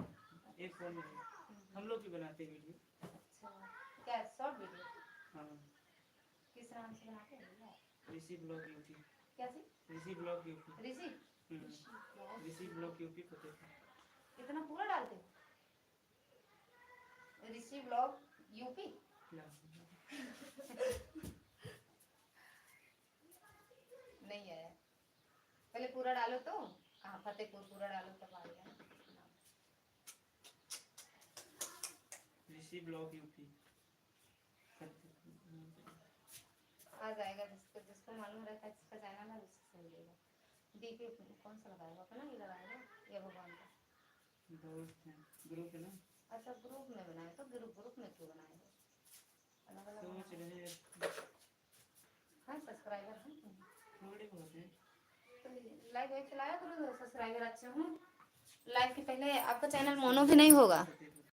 एक फ़ोन में है। हम लोग भी बनाते हैं वीडियो। अच्छा, क्या शॉर्ट वीडियो? हाँ, किस नाम से बनाते हैं भैया? ऋषि ब्लॉग यूपी। क्या सी? ऋषि ब्लॉग यूपी। ऋषि? ऋषि ब्लॉग यूपी फतेहपुर। इतना पूरा डालते हो? ऋषि ब्लॉग यूपी? नहीं आया, पहले पूरा डालो तो। हाँ, फतेहपुर पूरा डालो तब आ गया ना। ऋषि ब्लॉग यूपी। आ जाएगा, जिसको जिसको मालूम रहता है जिसका चैनल है उससे मिलेगा। डीपी कौन सा लगाएगा? अपना ही लगाएगा या भगवान का? दोस्त हैं, ग्रुप है ना। अच्छा, ग्रुप में बनाए तो ग्रुप में क्यों बनाएगा? अलग अलग सोच बनाओ। रहे हैं, हाँ, सब्सक्राइबर हैं थोड़े बहुत हैं। तो लाइक वाइक चलाया करो, सब्सक्राइबर अच्छे हों। लाइक के पहले आपका चैनल मोनो भी नहीं होगा। फतेहपुर।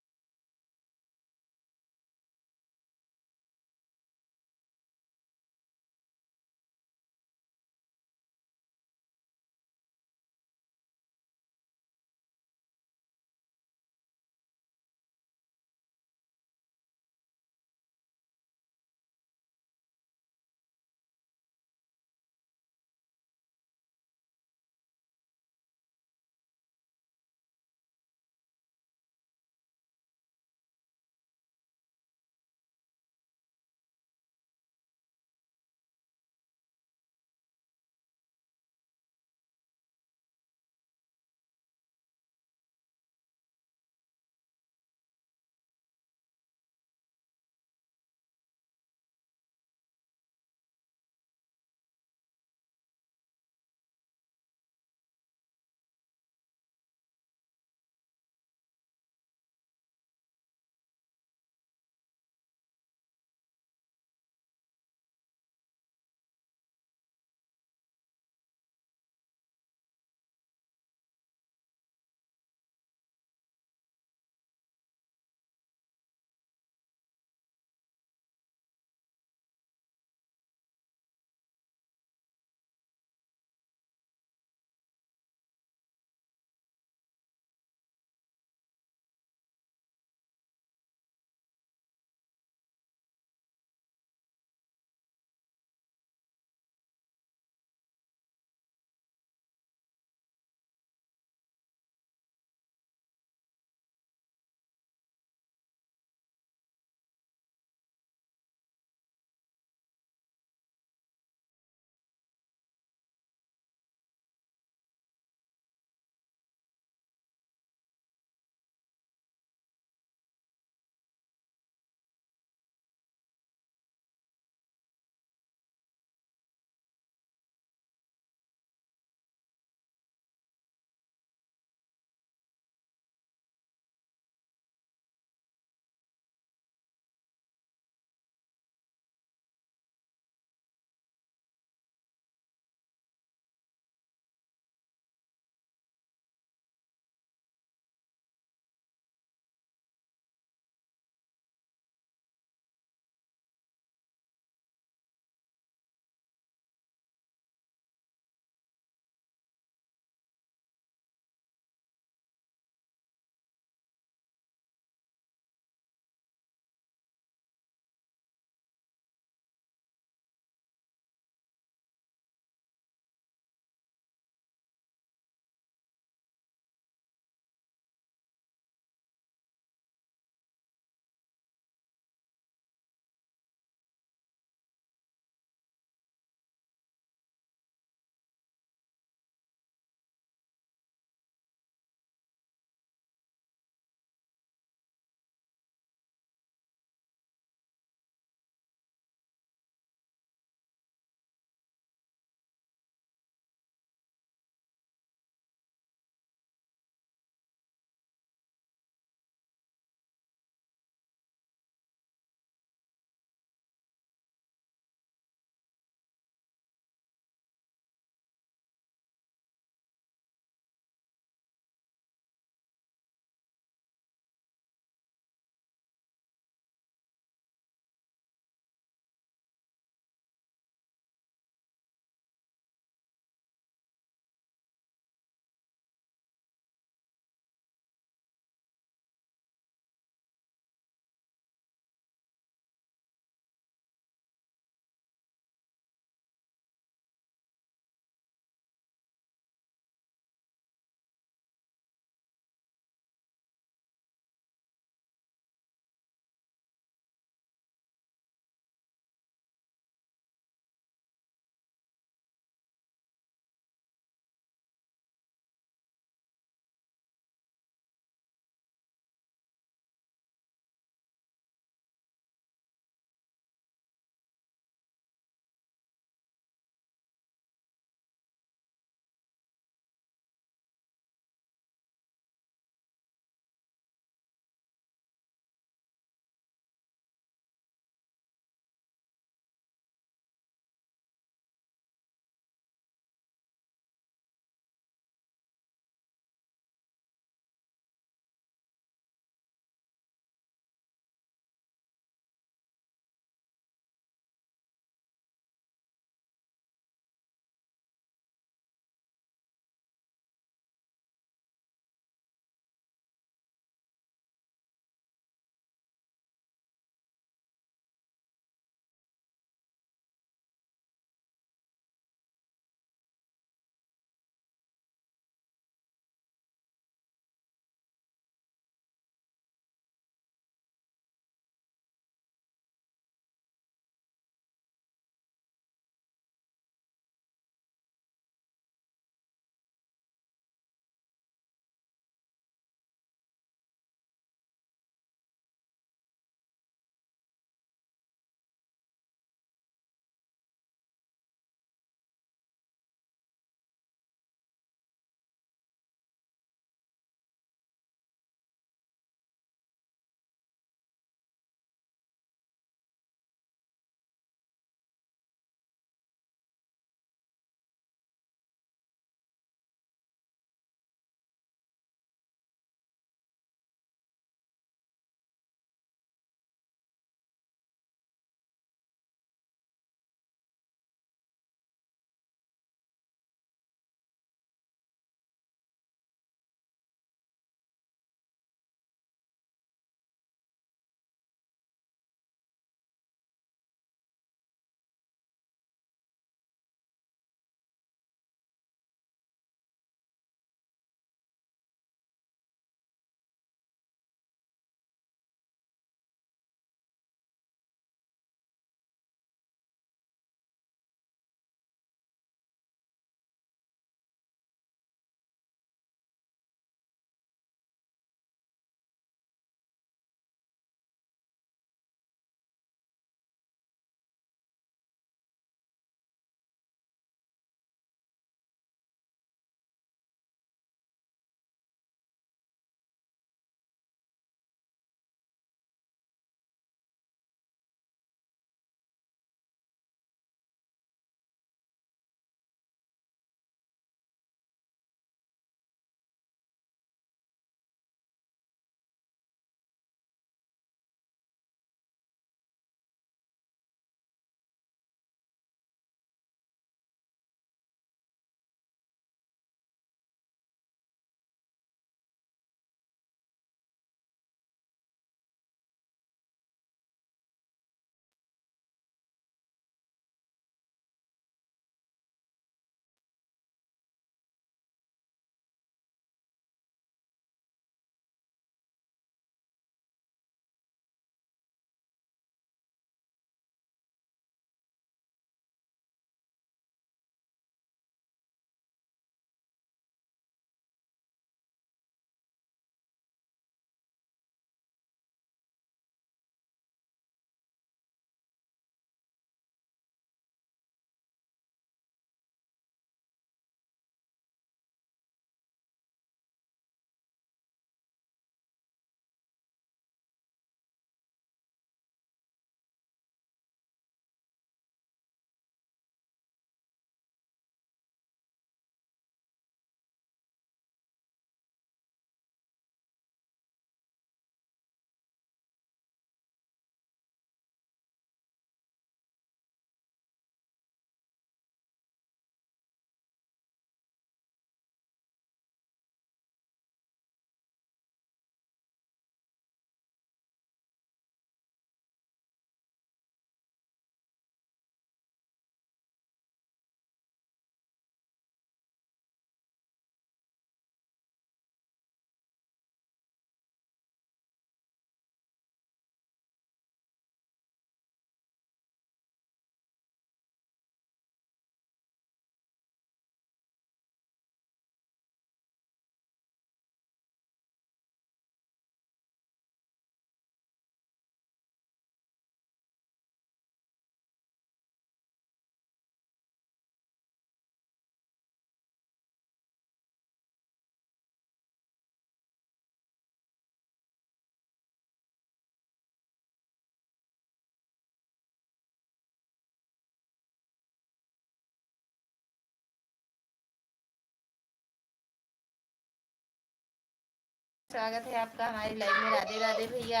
स्वागत है आपका हमारी लाइव में। राधे राधे भैया।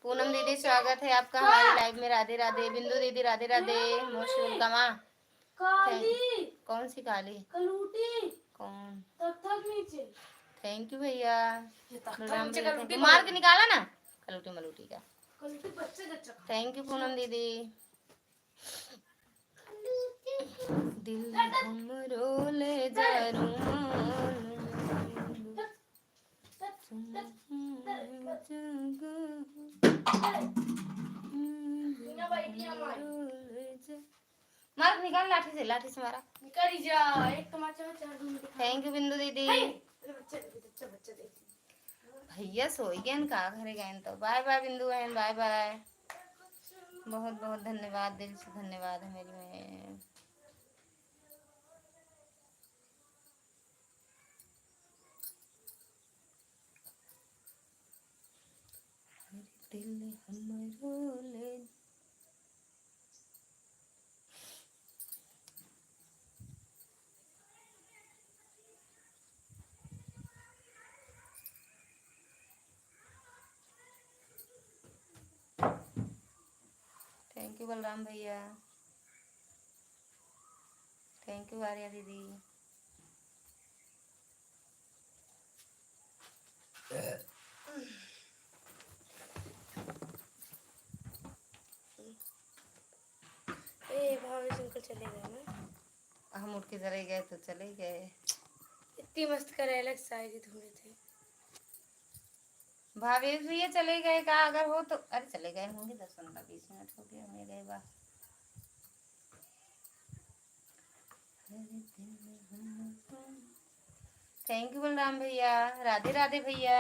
पूनम दीदी स्वागत है आपका हमारी लाइव में। राधे राधे। बिंदु दीदी राधे राधे। Most welcome. काली कौन सी काली? कलूटी कौन? तक नीचे। थैंक यू भैया। ये तक बलराम नीचे भैया कलूटी मार के निकाला ना कलूटी मलूटी का। कलूटी बच्चे का थैंक यू पूनम दीदी। दिल हमरो ले जा मार निकाल लाठी से मारा। निकल जा एक टमाटर में 4 घूम। थैंक यू बिंदु दीदी। बच्चे बच्चे देख भैया सोई गए का घरे गए तो। बाय बाय बिंदु बहन, बाय बाय। बहुत बहुत धन्यवाद, दिल से धन्यवाद है मेरी में। दिल हमरो ले थैंक यू बलराम भैया। थैंक यू आर्या दीदी। भाभी अंकल चले गए ना। हम उठ के चले गए तो चले गए। इतनी मस्त करे अलग शायरी धुए थे। भाभी भैया चले गए का अगर हो तो। अरे चले गए होंगे 10-15-20 मिनट हो गए होंगे गए बात। थैंक यू बलराम भैया। राधे राधे भैया।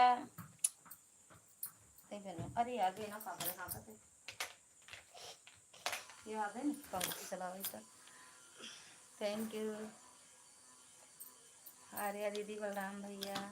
अरे यार ना कहाँ पे याद है पंखी चलाओ इधर। थैंक यू आर्या दीदी, बलराम भैया।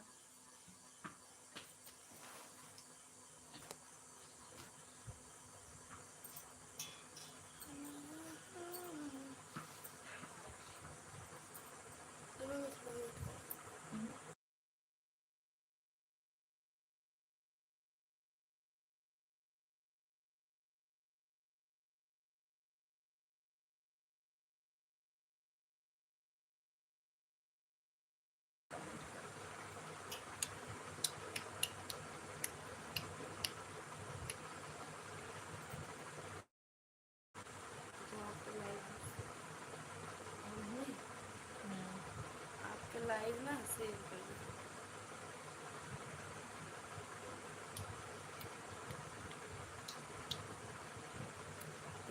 आपके लाइव ना सेव कर दो।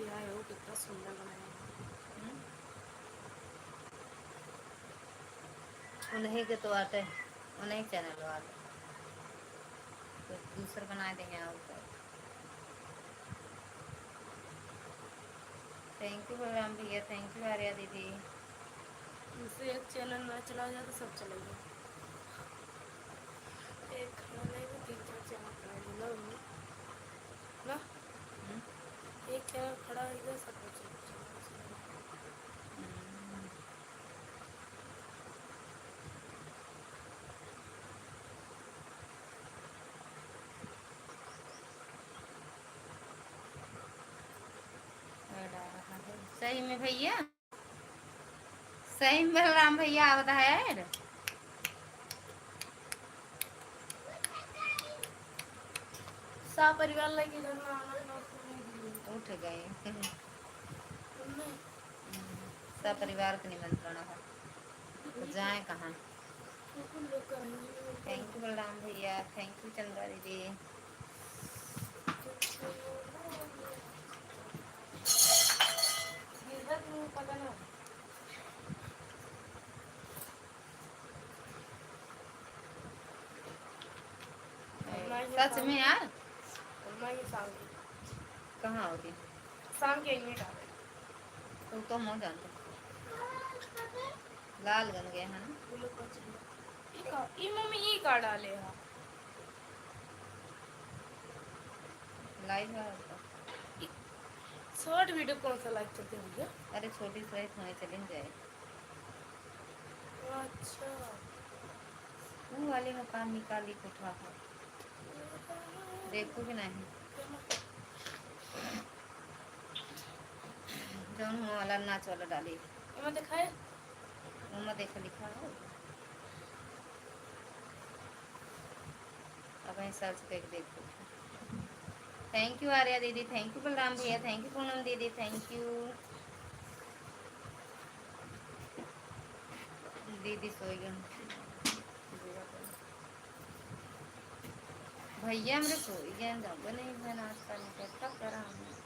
यार वो कितना सुंदर बनाया है। उन्हीं के तो आते उन्हीं चैनल आते तो दूसरा बना देंगे आपको। थैंक यू बलराम भैया। थैंक यू आर्या दीदी। इनसे एक चैनल ना चला जाए तो सब चलेगा। एक खाना नहीं तो 3-4 चैनल खड़ा है ना। एक चैनल खड़ा है सब चलेगा। सही में भैया, सही में बलराम भैया आवता है। सा परिवार लगे घर में उठ गए सब परिवार का निमंत्रण है तो जाए कहाँ। थैंक यू बलराम भैया। थैंक यू चंद्रा दीदी। सच में यार कहाँ होती शाम के इन्वेट आ तो हम हो जानते लालगंज गए हैं ना। ई मम्मी ई का डाले हा लाइव है शॉर्ट वीडियो कौन सा लाइक करते हैं भैया? अरे छोटी सहित होने चली जाए। अच्छा वो वाले मकान निकाली कोठा है देखो कि नहीं जौन हुआ वाला नाच वाला डाली एमा दिखाए मम्मा देखो लिखा हो अब मैं सर्च करके देखो थैंक यू आर्या दीदी थैंक यू बलराम भैया थैंक यू पूनम दीदी थैंक यू दीदी सोई गई भैया हमरे सोई गए जब नहीं है नाश्ता नहीं करता करा हमने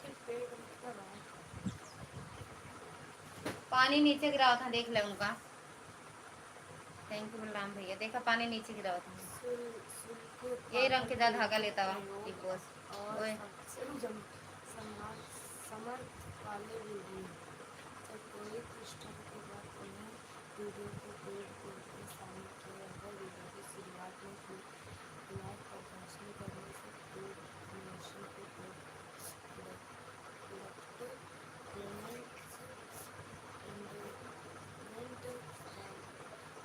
फिर पेट में क्या रहा पानी नीचे गिरा था देख ले उनका थैंक यू बलराम भैया देखा पानी नीचे गिरा था सुल सुल के यही रंग के उत्पादन धागा लेता हुआ प्रयोग टिपोस और ओए समर्थ वाले वीडियो जब कोई पृष्ठों के बाद उन्हें वीडियो को पेड़ के शामिल किया अगर वीडियो की शुरुआत में कोई लाइव प्रदर्शन करने से पेड प्रमोशन के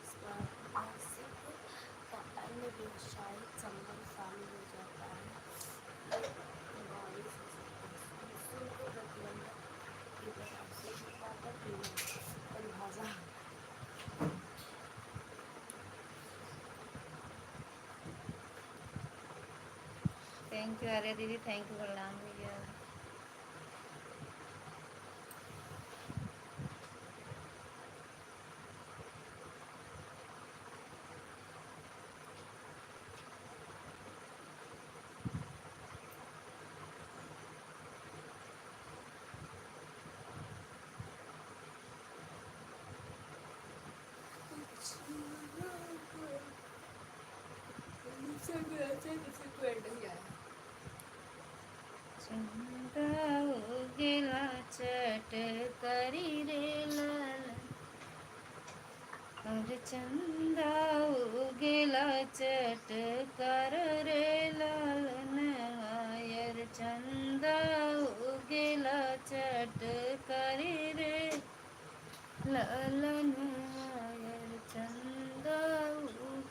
स्पॉन्सरशिप का अन्य व्यवसायिक संबंध शामिल हो जाता है बारिश हो सकता है शुल्क प्रतिबंध के प्रकार से उत्पादक परिभाषा थैंक यू आर्या दीदी थैंक यू बलराम भैया चंदा गेला चट करी रे लाल और चंदा गेला चट कर रे लाल नायर चंदा गेला चट करी रे लाल नायर चंदा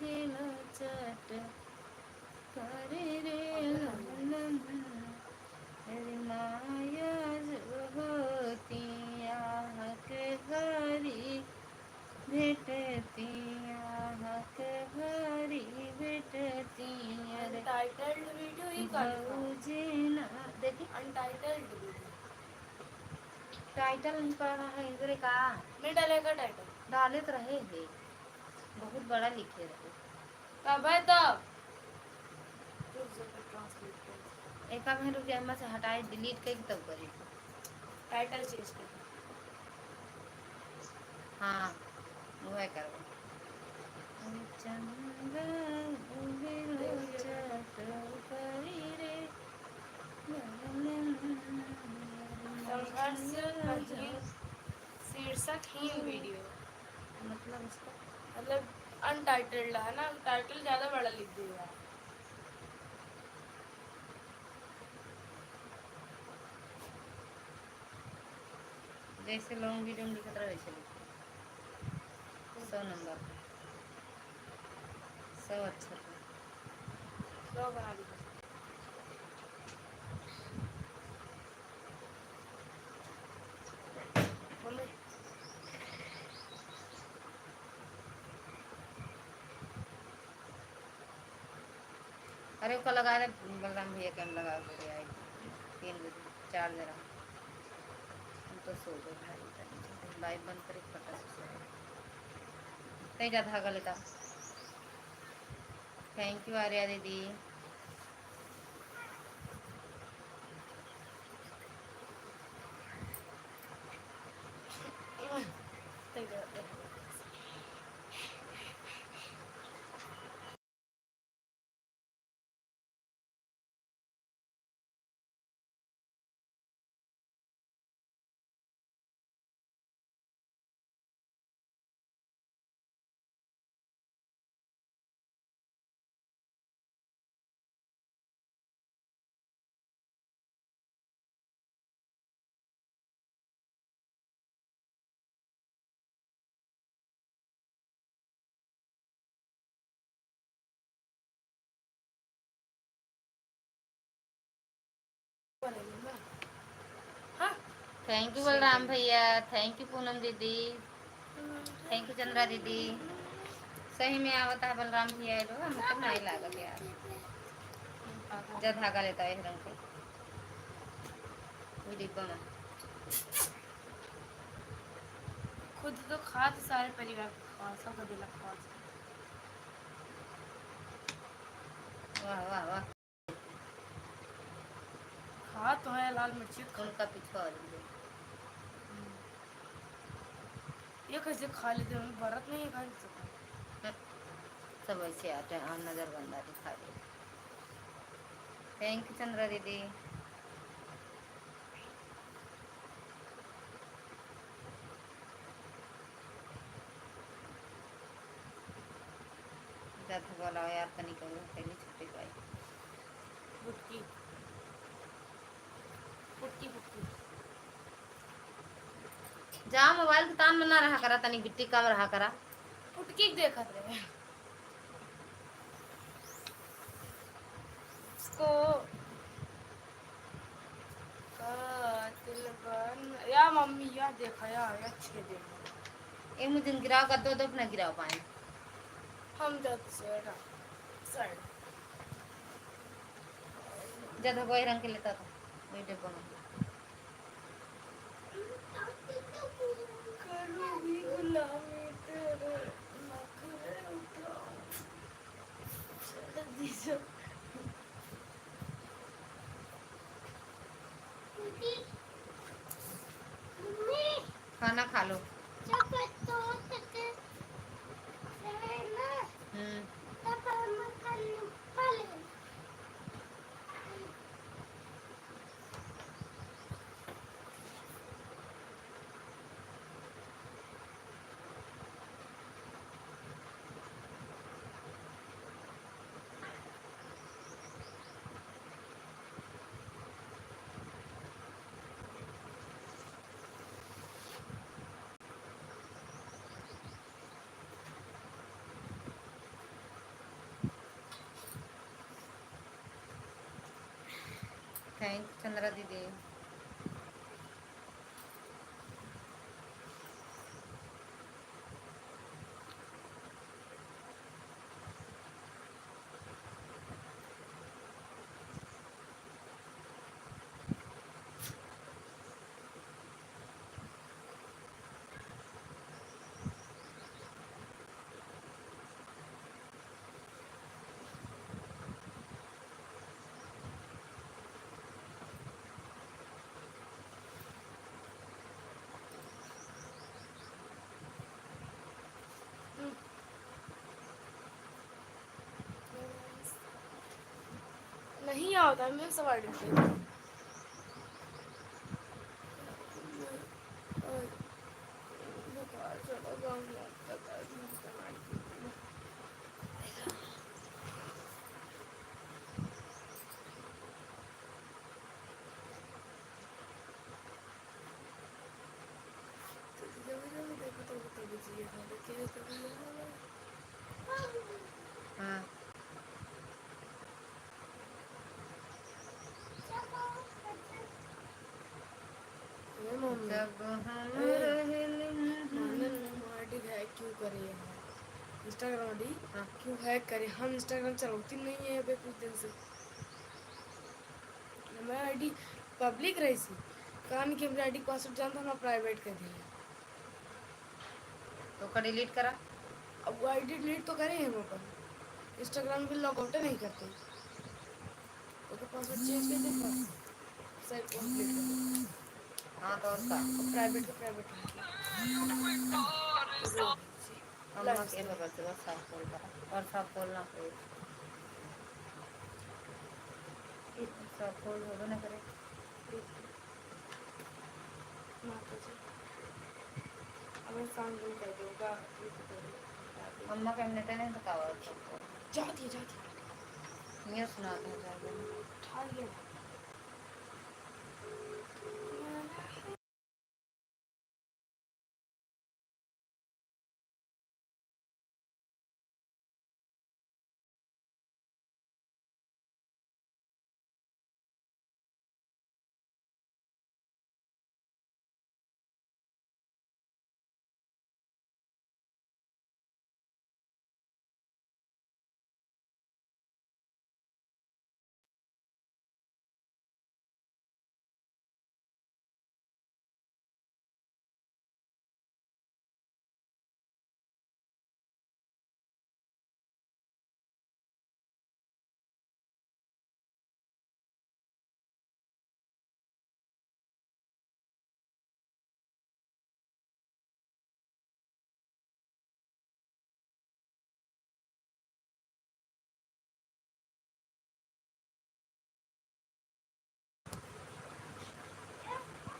गेला चट करे रे लाल माया होतिया के घरी भेटतिया के घरी भेटतिया रे अनटाइटल्ड वीडियो ही कर भौजी ना देखी अनटाइटल्ड वीडियो टाइटल नहीं पड़ रहा है इधर का नहीं डालेगा टाइटल डाले तो रहे है बहुत बड़ा लिखे रहे कब है तब ट्रांसलेट कर एक में रुक जाए से हटाए डिलीट करके तब करी टाइटल चेंज कर हाँ वो है करो चंदा उगेलो चट करी रे संघर्ष नहीं शीर्षकहीन वीडियो मतलब उसका मतलब अनटाइटल्ड है ना टाइटल ज्यादा बड़ा लिख दिया जैसे लॉन्ग वीडियो में लिखत रहे वैसे लिखो 100 नंबर 100 अक्षर तो बना दी मम्मी अरे उसका लगा दे बलराम भैया कैम लगा के आई 3 बजे 4 जरा हम तो सो गए भाई लाइव बंद करे फटा से सो गए कई धागा लेता थैंक यू आर्या दीदी थैंक यू बलराम भैया, थैंक यू पूनम दीदी, थैंक यू चंद्रा दीदी। सही में आवता है बलराम भैया लो, मतलब नहीं लागत यार। जा धागा लेता है रंग के वो डिब्बा में। खुद तो खा तो सारे परिवार को खा, सबको दिला खा। वाह वाह वाह, खा तो है लाल मिर्ची खा। उनका पीछा और भी। ये कैसे खा लेते हैं, भरत नहीं खा सकता। सब ऐसे आते हैं और नजर बंदा दिखा दे। थैंक यू चंद्रा दीदी। जाता बोला यार तनी करो पहले छुट्टी पाई। फुटकी फुटकी फुटकी जा मोबाइल के तान में ना रहा करा, तनी गिट्टी कम रहा करा। फुटकी देखा रहे इसको कातिल बन या मम्मी या देखा या अच्छे देखा। एक मुझे गिराव कर दो अपना गिराव पाए। हम जब से साइड ज्यादा वही रंग के लेता था वही डिब्बा में। करूँगी गुलामी तेरे नखरे उठाऊं जल्दी से। खाना खा लो। थैंक चंद्रा दीदी। नहीं आता मैं सवाल हाँ जब हम क्यों करे इंस्टाग्राम आईडी हाँ। क्यों हैक करे? हम इंस्टाग्राम चलाती नहीं है अभी कुछ दिन से। मैं आईडी पब्लिक रही थी, कान की मेरी आईडी पासवर्ड जानता ना प्राइवेट कर दिया। तो का डिलीट करा। अब वो आईडी डिलीट तो करे हम अपन इंस्टाग्राम पे लॉग आउट नहीं करते, तो पासवर्ड चेंज कर देता साइट कंप्लीट कर। हाँ तो उसका प्राइवेट का प्राइवेट अम्मा के बगल से बस साफ खोल करा और साफ खोलना कोई साफ खोल होगा ना करे। अगर काम कर दूंगा अम्मा का हमने नहीं तो कावा जाती जाती ये सुनाते हैं उठा लिया।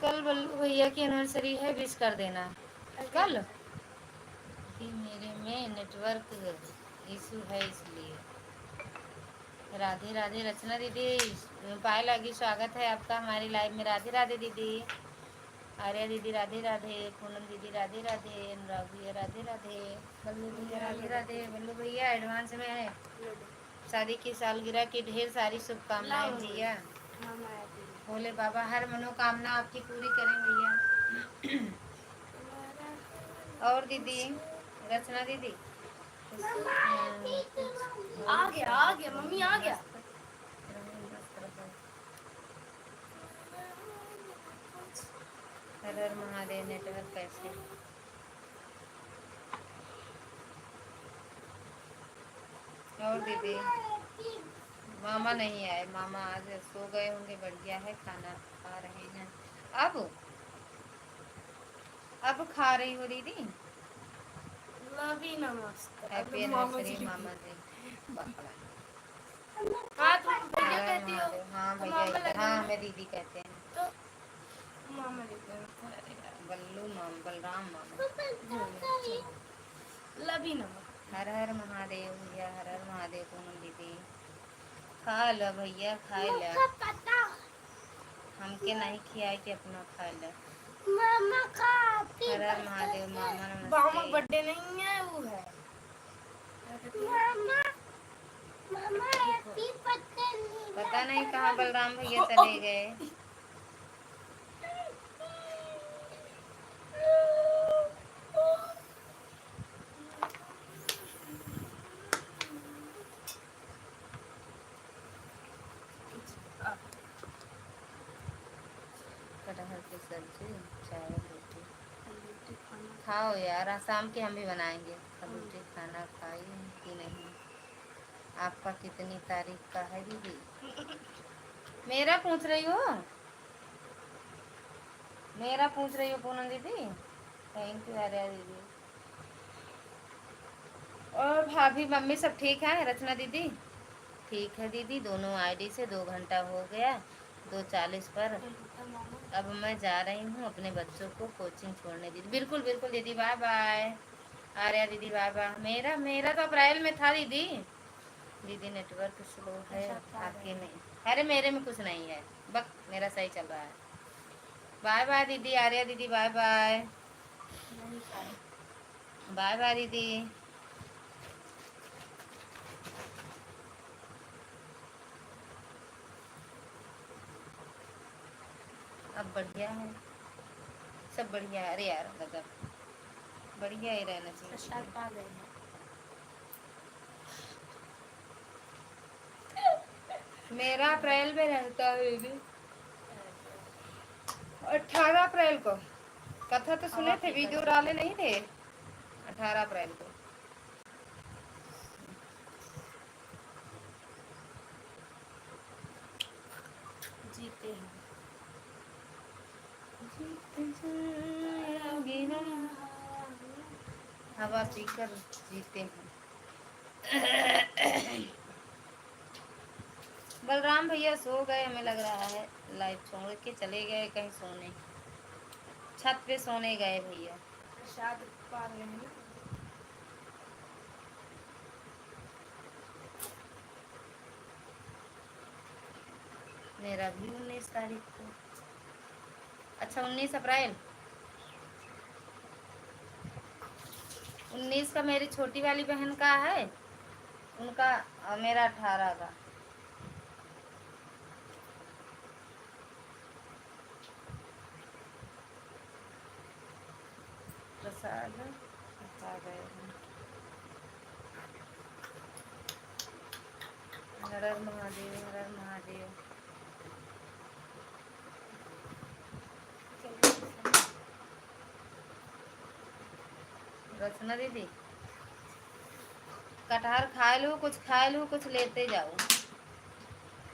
कल बल्लू भैया की एनिवर्सरी है, विश कर देना। कल कि मेरे में नेटवर्क इशू है इसलिए। राधे राधे रचना दीदी, पायल आगे स्वागत है आपका हमारी लाइव में। राधे राधे दीदी, आर्या दीदी राधे राधे, पूनम दीदी राधे राधे, अनुराग भैया राधे राधे, बल्लू भैया राधे राधे। बल्लू भैया एडवांस में है शादी की सालगिरह की ढेर सारी शुभकामनाएं भैया। भोले बाबा हर मनोकामना आपकी पूरी करें भैया। और दीदी रचना दीदी आ गया मम्मी आ गया। हर हर महादेव। नेटवर्क कैसे? और दीदी मामा नहीं आए, मामा आज सो गए होंगे, बढ़िया है, खाना खा रहे हैं। अब खा रही हो दीदी? लवी नमस्ते। हैप्पी एनिवर्सरी मामा जी। हाँ तुम भैया कहती हो? हाँ तो भैया, मामा लगे हाँ ना? हमें दीदी कहते हैं। तो मामा लेते हैं। बल्लू मामा, बलराम मामा। लवी नमस्ते। हर हर महादेव भैया, हर हर महादेव। पूनम दीदी खा लो भैया, खा लो। हमके नहीं खियाए के अपना खा लो। मामा खाती हर हर महादेव मामा, मामा नमस्ते। बर्थडे नहीं है, वो है मामा। मामा हैप्पी बर्थडे। पता नहीं कहाँ बलराम भैया चले गए। कटहल की सब्जी, चावल, रोटी। खाओ यार, आज शाम के हम भी बनाएंगे। रोटी खाना खाई कि नहीं? आपका कितनी तारीफ का है दीदी? मेरा पूछ रही हो? मेरा पूछ रही हो पूनम दीदी? थैंक यू आर्या दीदी। और भाभी मम्मी सब ठीक है? रचना दीदी ठीक है दीदी, दोनों आईडी से 2 घंटा हो गया, 2:40 पर। अब मैं जा रही हूँ अपने बच्चों को कोचिंग छोड़ने दीदी। बिल्कुल बिल्कुल दीदी, बाय बाय। आर्या दीदी बाय बाय। मेरा मेरा तो अप्रैल में था दीदी। दीदी नेटवर्क स्लो है आपके में? अरे मेरे में कुछ नहीं है, बस मेरा सही चल रहा है। बाय बाय दीदी, आर्या दीदी बाय बाय। बाय बाय दीदी। अब बढ़िया है, सब बढ़िया है। अरे यार गजब, बढ़िया ही रहना चाहिए। मेरा अप्रैल में रहता है दीदी, 18 अप्रैल को। कथा तो सुने थे, वीडियो डाले नहीं थे? 18 अप्रैल को। जीते हैं। हवा पीकर जीते हैं। बलराम भैया सो गए, हमें लग रहा है। लाइव छोड़ के चले गए कहीं सोने, छत पे सोने गए भैया। प्रसाद पा रहे हैं ना। मेरा भी 19 तारीख को। अच्छा 19 अप्रैल। 19 का मेरी छोटी वाली बहन का है, उनका मेरा 18 का। प्रसाद आ गए हैं। हर हर महादेव, हर हर महादेव। रचना दीदी कटहर खाए लो, कुछ खाए लो, कुछ लेते जाओ।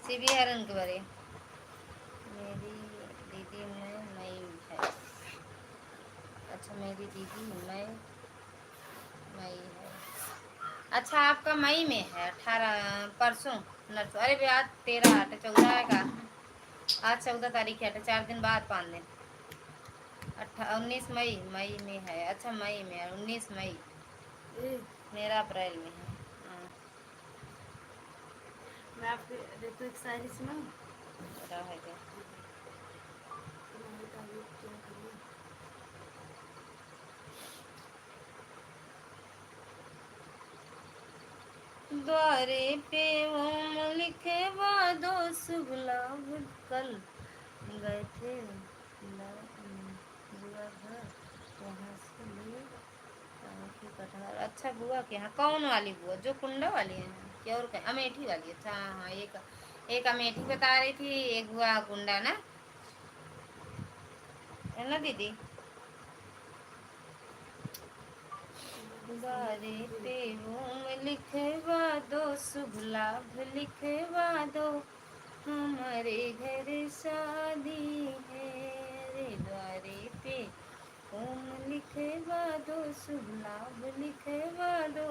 सीबी हरन के बारे। मेरी दीदी में मई है। अच्छा मेरी दीदी मई है। अच्छा आपका मई में है, 18 परसों नरसों। अरे भैया आज 13 14 है का, आज 14 तारीख है, 4 दिन बाद 5 दिन। 19 मई मई में है। अच्छा मई में है, 19 मई। ए, मेरा अप्रैल में है। हाँ, मैं आपके देखो एक शायरी सुनाऊं? रहेगा। तुम्हारी तारीफ क्या करूं? द्वारे पे ओम लिखे वादो शुभ लाभ कल गए थे बुआ घर, वहाँ से ले आके कटहल। अच्छा बुआ के यहाँ कौन वाली बुआ? जो कुंडा वाली है कि और कहीं? अमेठी वाली। अच्छा हाँ हाँ, एक अमेठी बता रही थी, एक बुआ कुंडा ना, है ना दीदी? द्वारे पे ओम लिखे वादो शुभ लाभ लिखे वादो, हमारे घर शादी है रे। द्वारे पे ओम लिखे वादो शुभ लाभ लिखे वादो,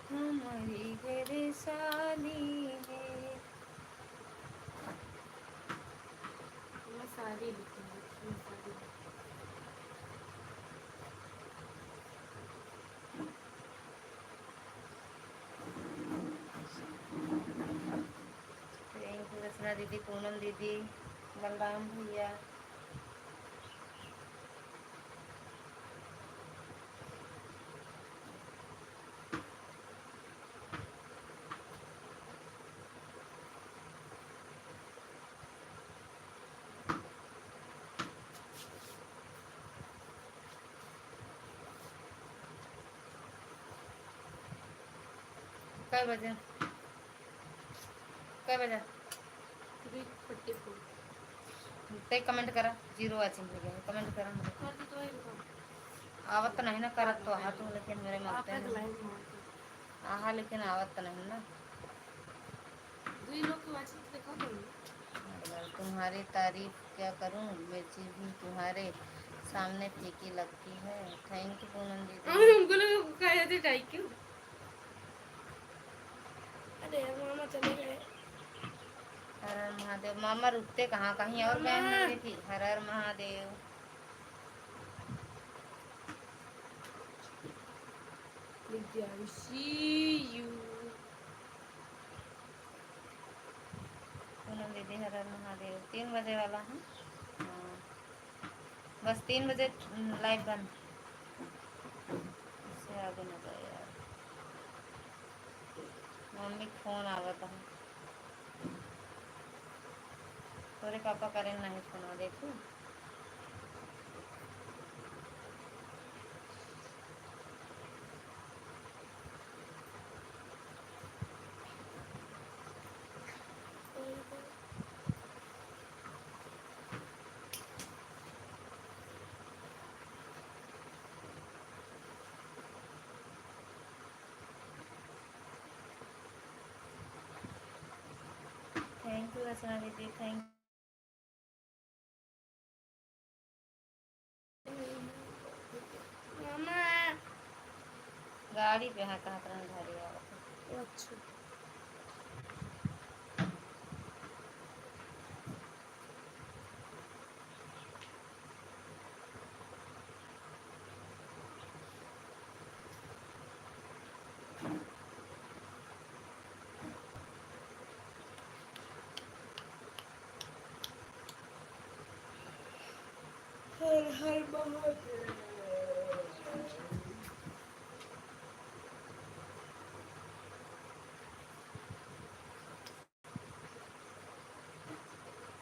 हमारे घर शादी है। मैं सारी लिखूंगी, मैं सारी लिखूंगी। प्रियंका रचना दीदी, पूनम दीदी, बलराम भैया, कै बजे कै बजे 3:44 ते कमेंट करा, 0 वाचिंग हो गया। कमेंट करा मुझे कर दी तो वही आवत तो नहीं ना, करत तो आहा तू, लेकिन मेरे मगते आपका तो नहीं लाइव मारते आहा, लेकिन आवत तो नहीं ना। 2 लोग की वाचिंग तो देखा करूंगी। अगर तुम्हारी तारीफ क्या करूं, मिर्ची भी तुम्हारे सामने फीकी लगती है। थैंक यू पूनम दीदी। उनको लोग कह जाते थैंक यू। अरे मामा चले गए। हर हर महादेव। मामा रुकते कहाँ, कहीं और गए मामा होंगे कि हर हर Mahadev. I see you. Poonam दीदी हर हर महादेव। 3 बजे वाला है। हाँ, बस 3 बजे लाइव बंद। इससे आगे न जाए यार, मम्मी का फोन आवता है। तोरे पापा करें नहीं फोन, देखू थैंक यू रचना दीदी, थैंक। मामा गाड़ी पे है, कहाँ तरह गाड़ी आवत अच्छा हर हर महादेव।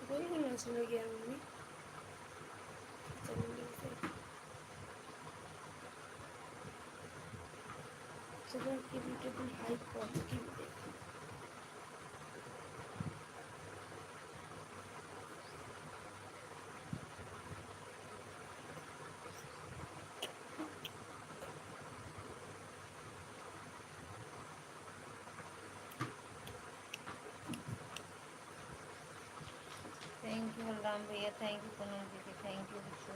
कोई नहीं सुन गया मम्मी। चलेंगे से चलो की वीडियो भी हाई क्वालिटी में देखो। थैंक यू बलराम भैया, थैंक यू पूनम दीदी, थैंक यू बिट्टू।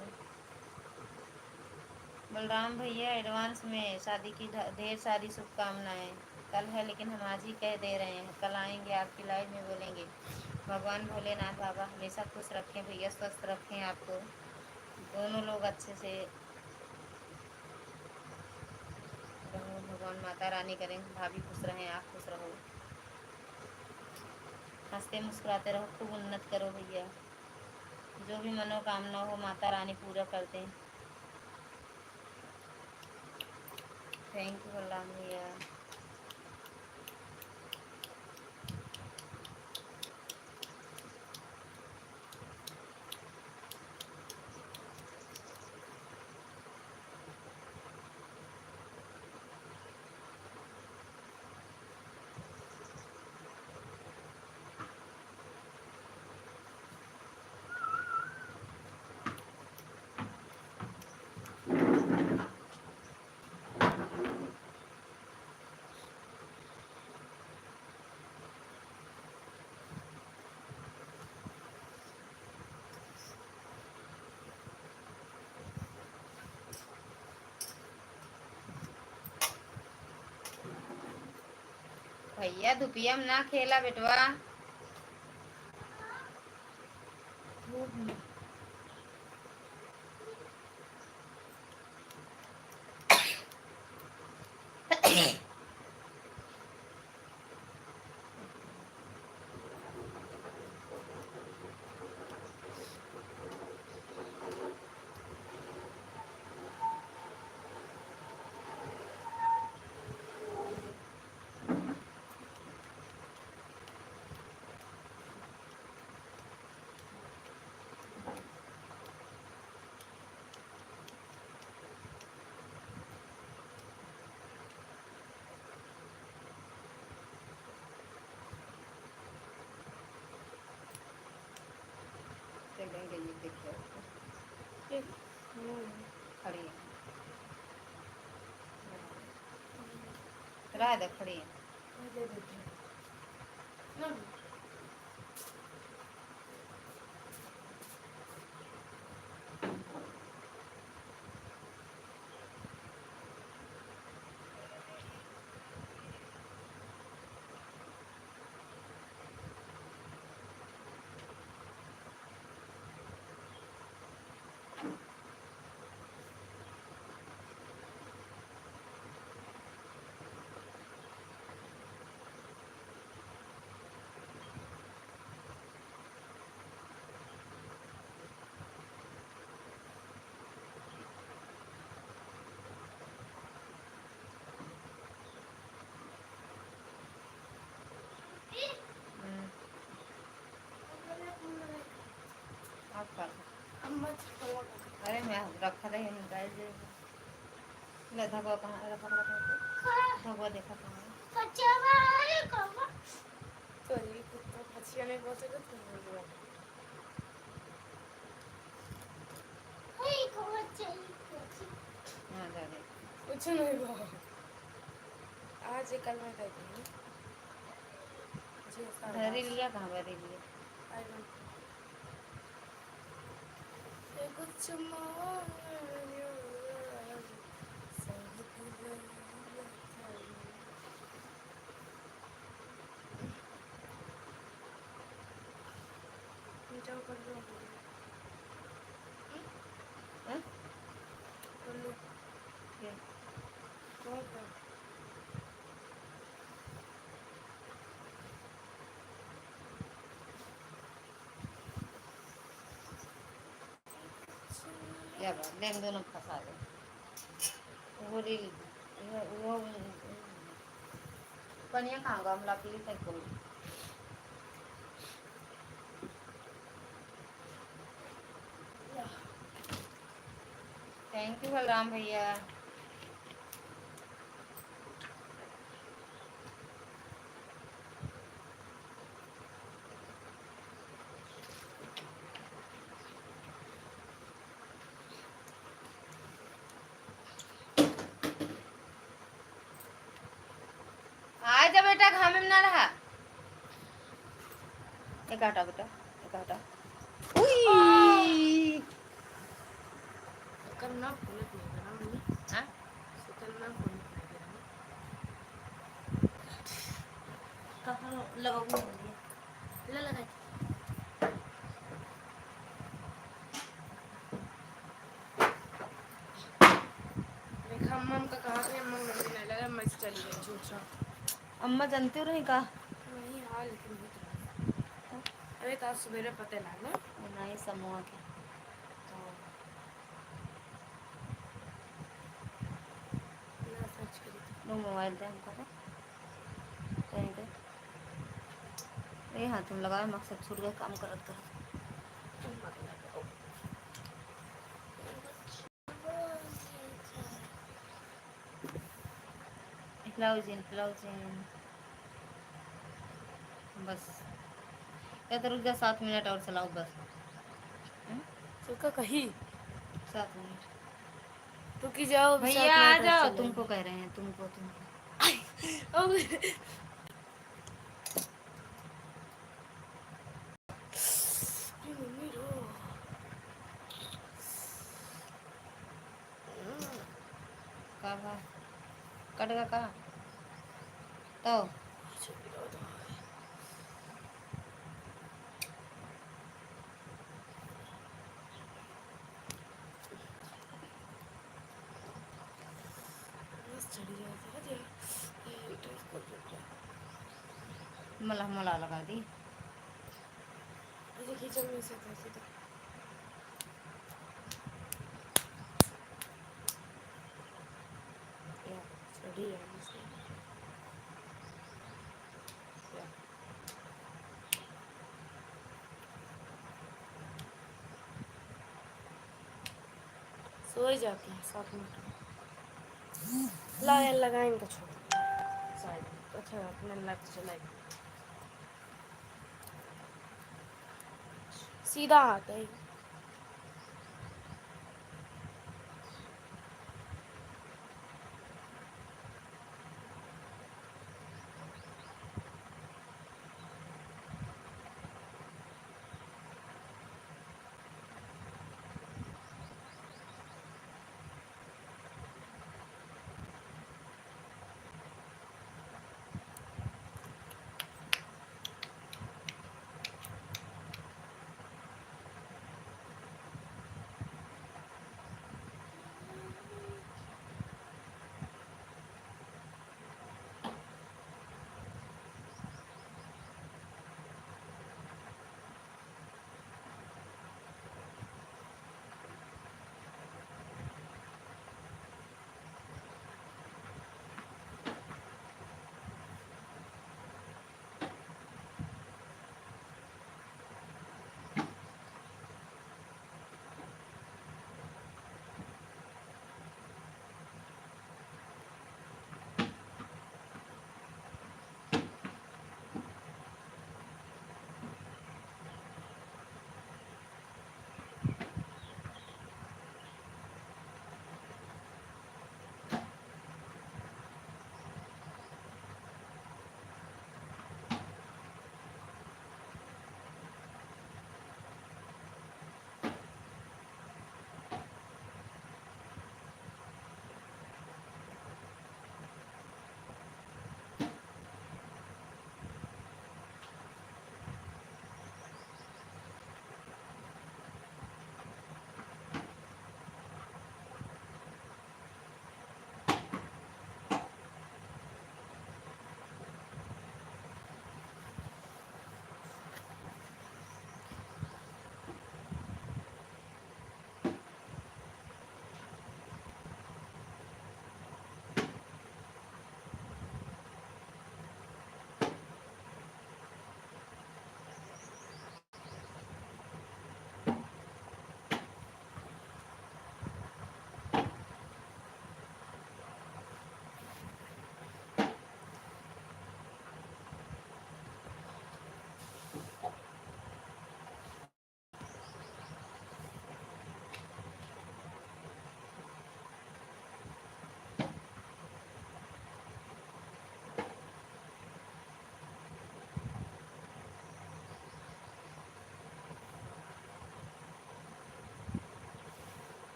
बलराम भैया एडवांस में शादी की ढेर सारी शुभकामनाएं। कल है लेकिन हम आज ही कह दे रहे हैं, कल आएंगे आपकी लाइव में बोलेंगे। भगवान भोलेनाथ बाबा हमेशा खुश रखें भैया, स्वस्थ रखें आपको। दोनों लोग अच्छे से रहो, भगवान माता रानी करें भाभी खुश रहें, आप खुश रहो, हंसते मुस्कुराते रहो, खूब उन्नत करो भैया, जो भी मनोकामना हो माता रानी पूरा करते हैं। थैंक यू बलराम भैया। भैया धुपिया में ना खेला बेटवा। धूप में। देंगे ये देखिए खड़ी है, रहा दे खड़ी है। दे देते हैं ना। आप कर। अम्मा अरे मैं रखा रही हूँ गाय जे ले धगवा कहाँ रखा धगवा देखा कहाँ सॉरी कुत्ता पछिया नहीं बोल सकते तुम बोल रहे हाँ दादी कुछ नहीं बोल। आज कल मैं कहती हूँ भरी लिया कहाँ भरी लिया कुछ जाओ कर लो हाँ कर लो क्या कौन कर या बात लेंगे दोनों फंसा दे वो रील वो कनिया कहाँ गया हमला पी तक को। थैंक यू बलराम भैया। आजा बेटा घाम में ना रहा एक हटा बेटा एक हटा उई करना फूल नहीं ना मम्मी हाँ करना फूल कहाँ लगाऊंगी ले लगा सोच रहा था। अम्मा जानते हो नहीं का नहीं हाँ लेकिन नहीं तो अरे तो आज सवेरे पता ना नहीं समूह के ना सर्च करी थी। नो मोबाइल दे हमको तो कहीं पे ये हाँ तुम लगाओ मकसद छूट गए काम करत करत ब्लाउज बस या तो रुक जा 7 मिनट और चलाओ बस तो कही 7 मिनट रुकी जाओ अभी भैया 7 आ मिनट और जाओ चलेंगे। तुमको कह रहे हैं तुमको अब मम्मी रो का कटगा का तो मला लगा दी किचन में से था सीधा या चढ़ी है मुझसे या सो ही जाती है 7 मिनट लगाएंगे छोड़ शायद अच्छा अपने लग चलाएंगे सीधा आता है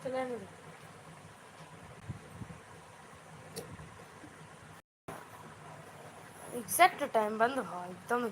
चला नहीं एग्जैक्ट टाइम बंद हुआ एकदम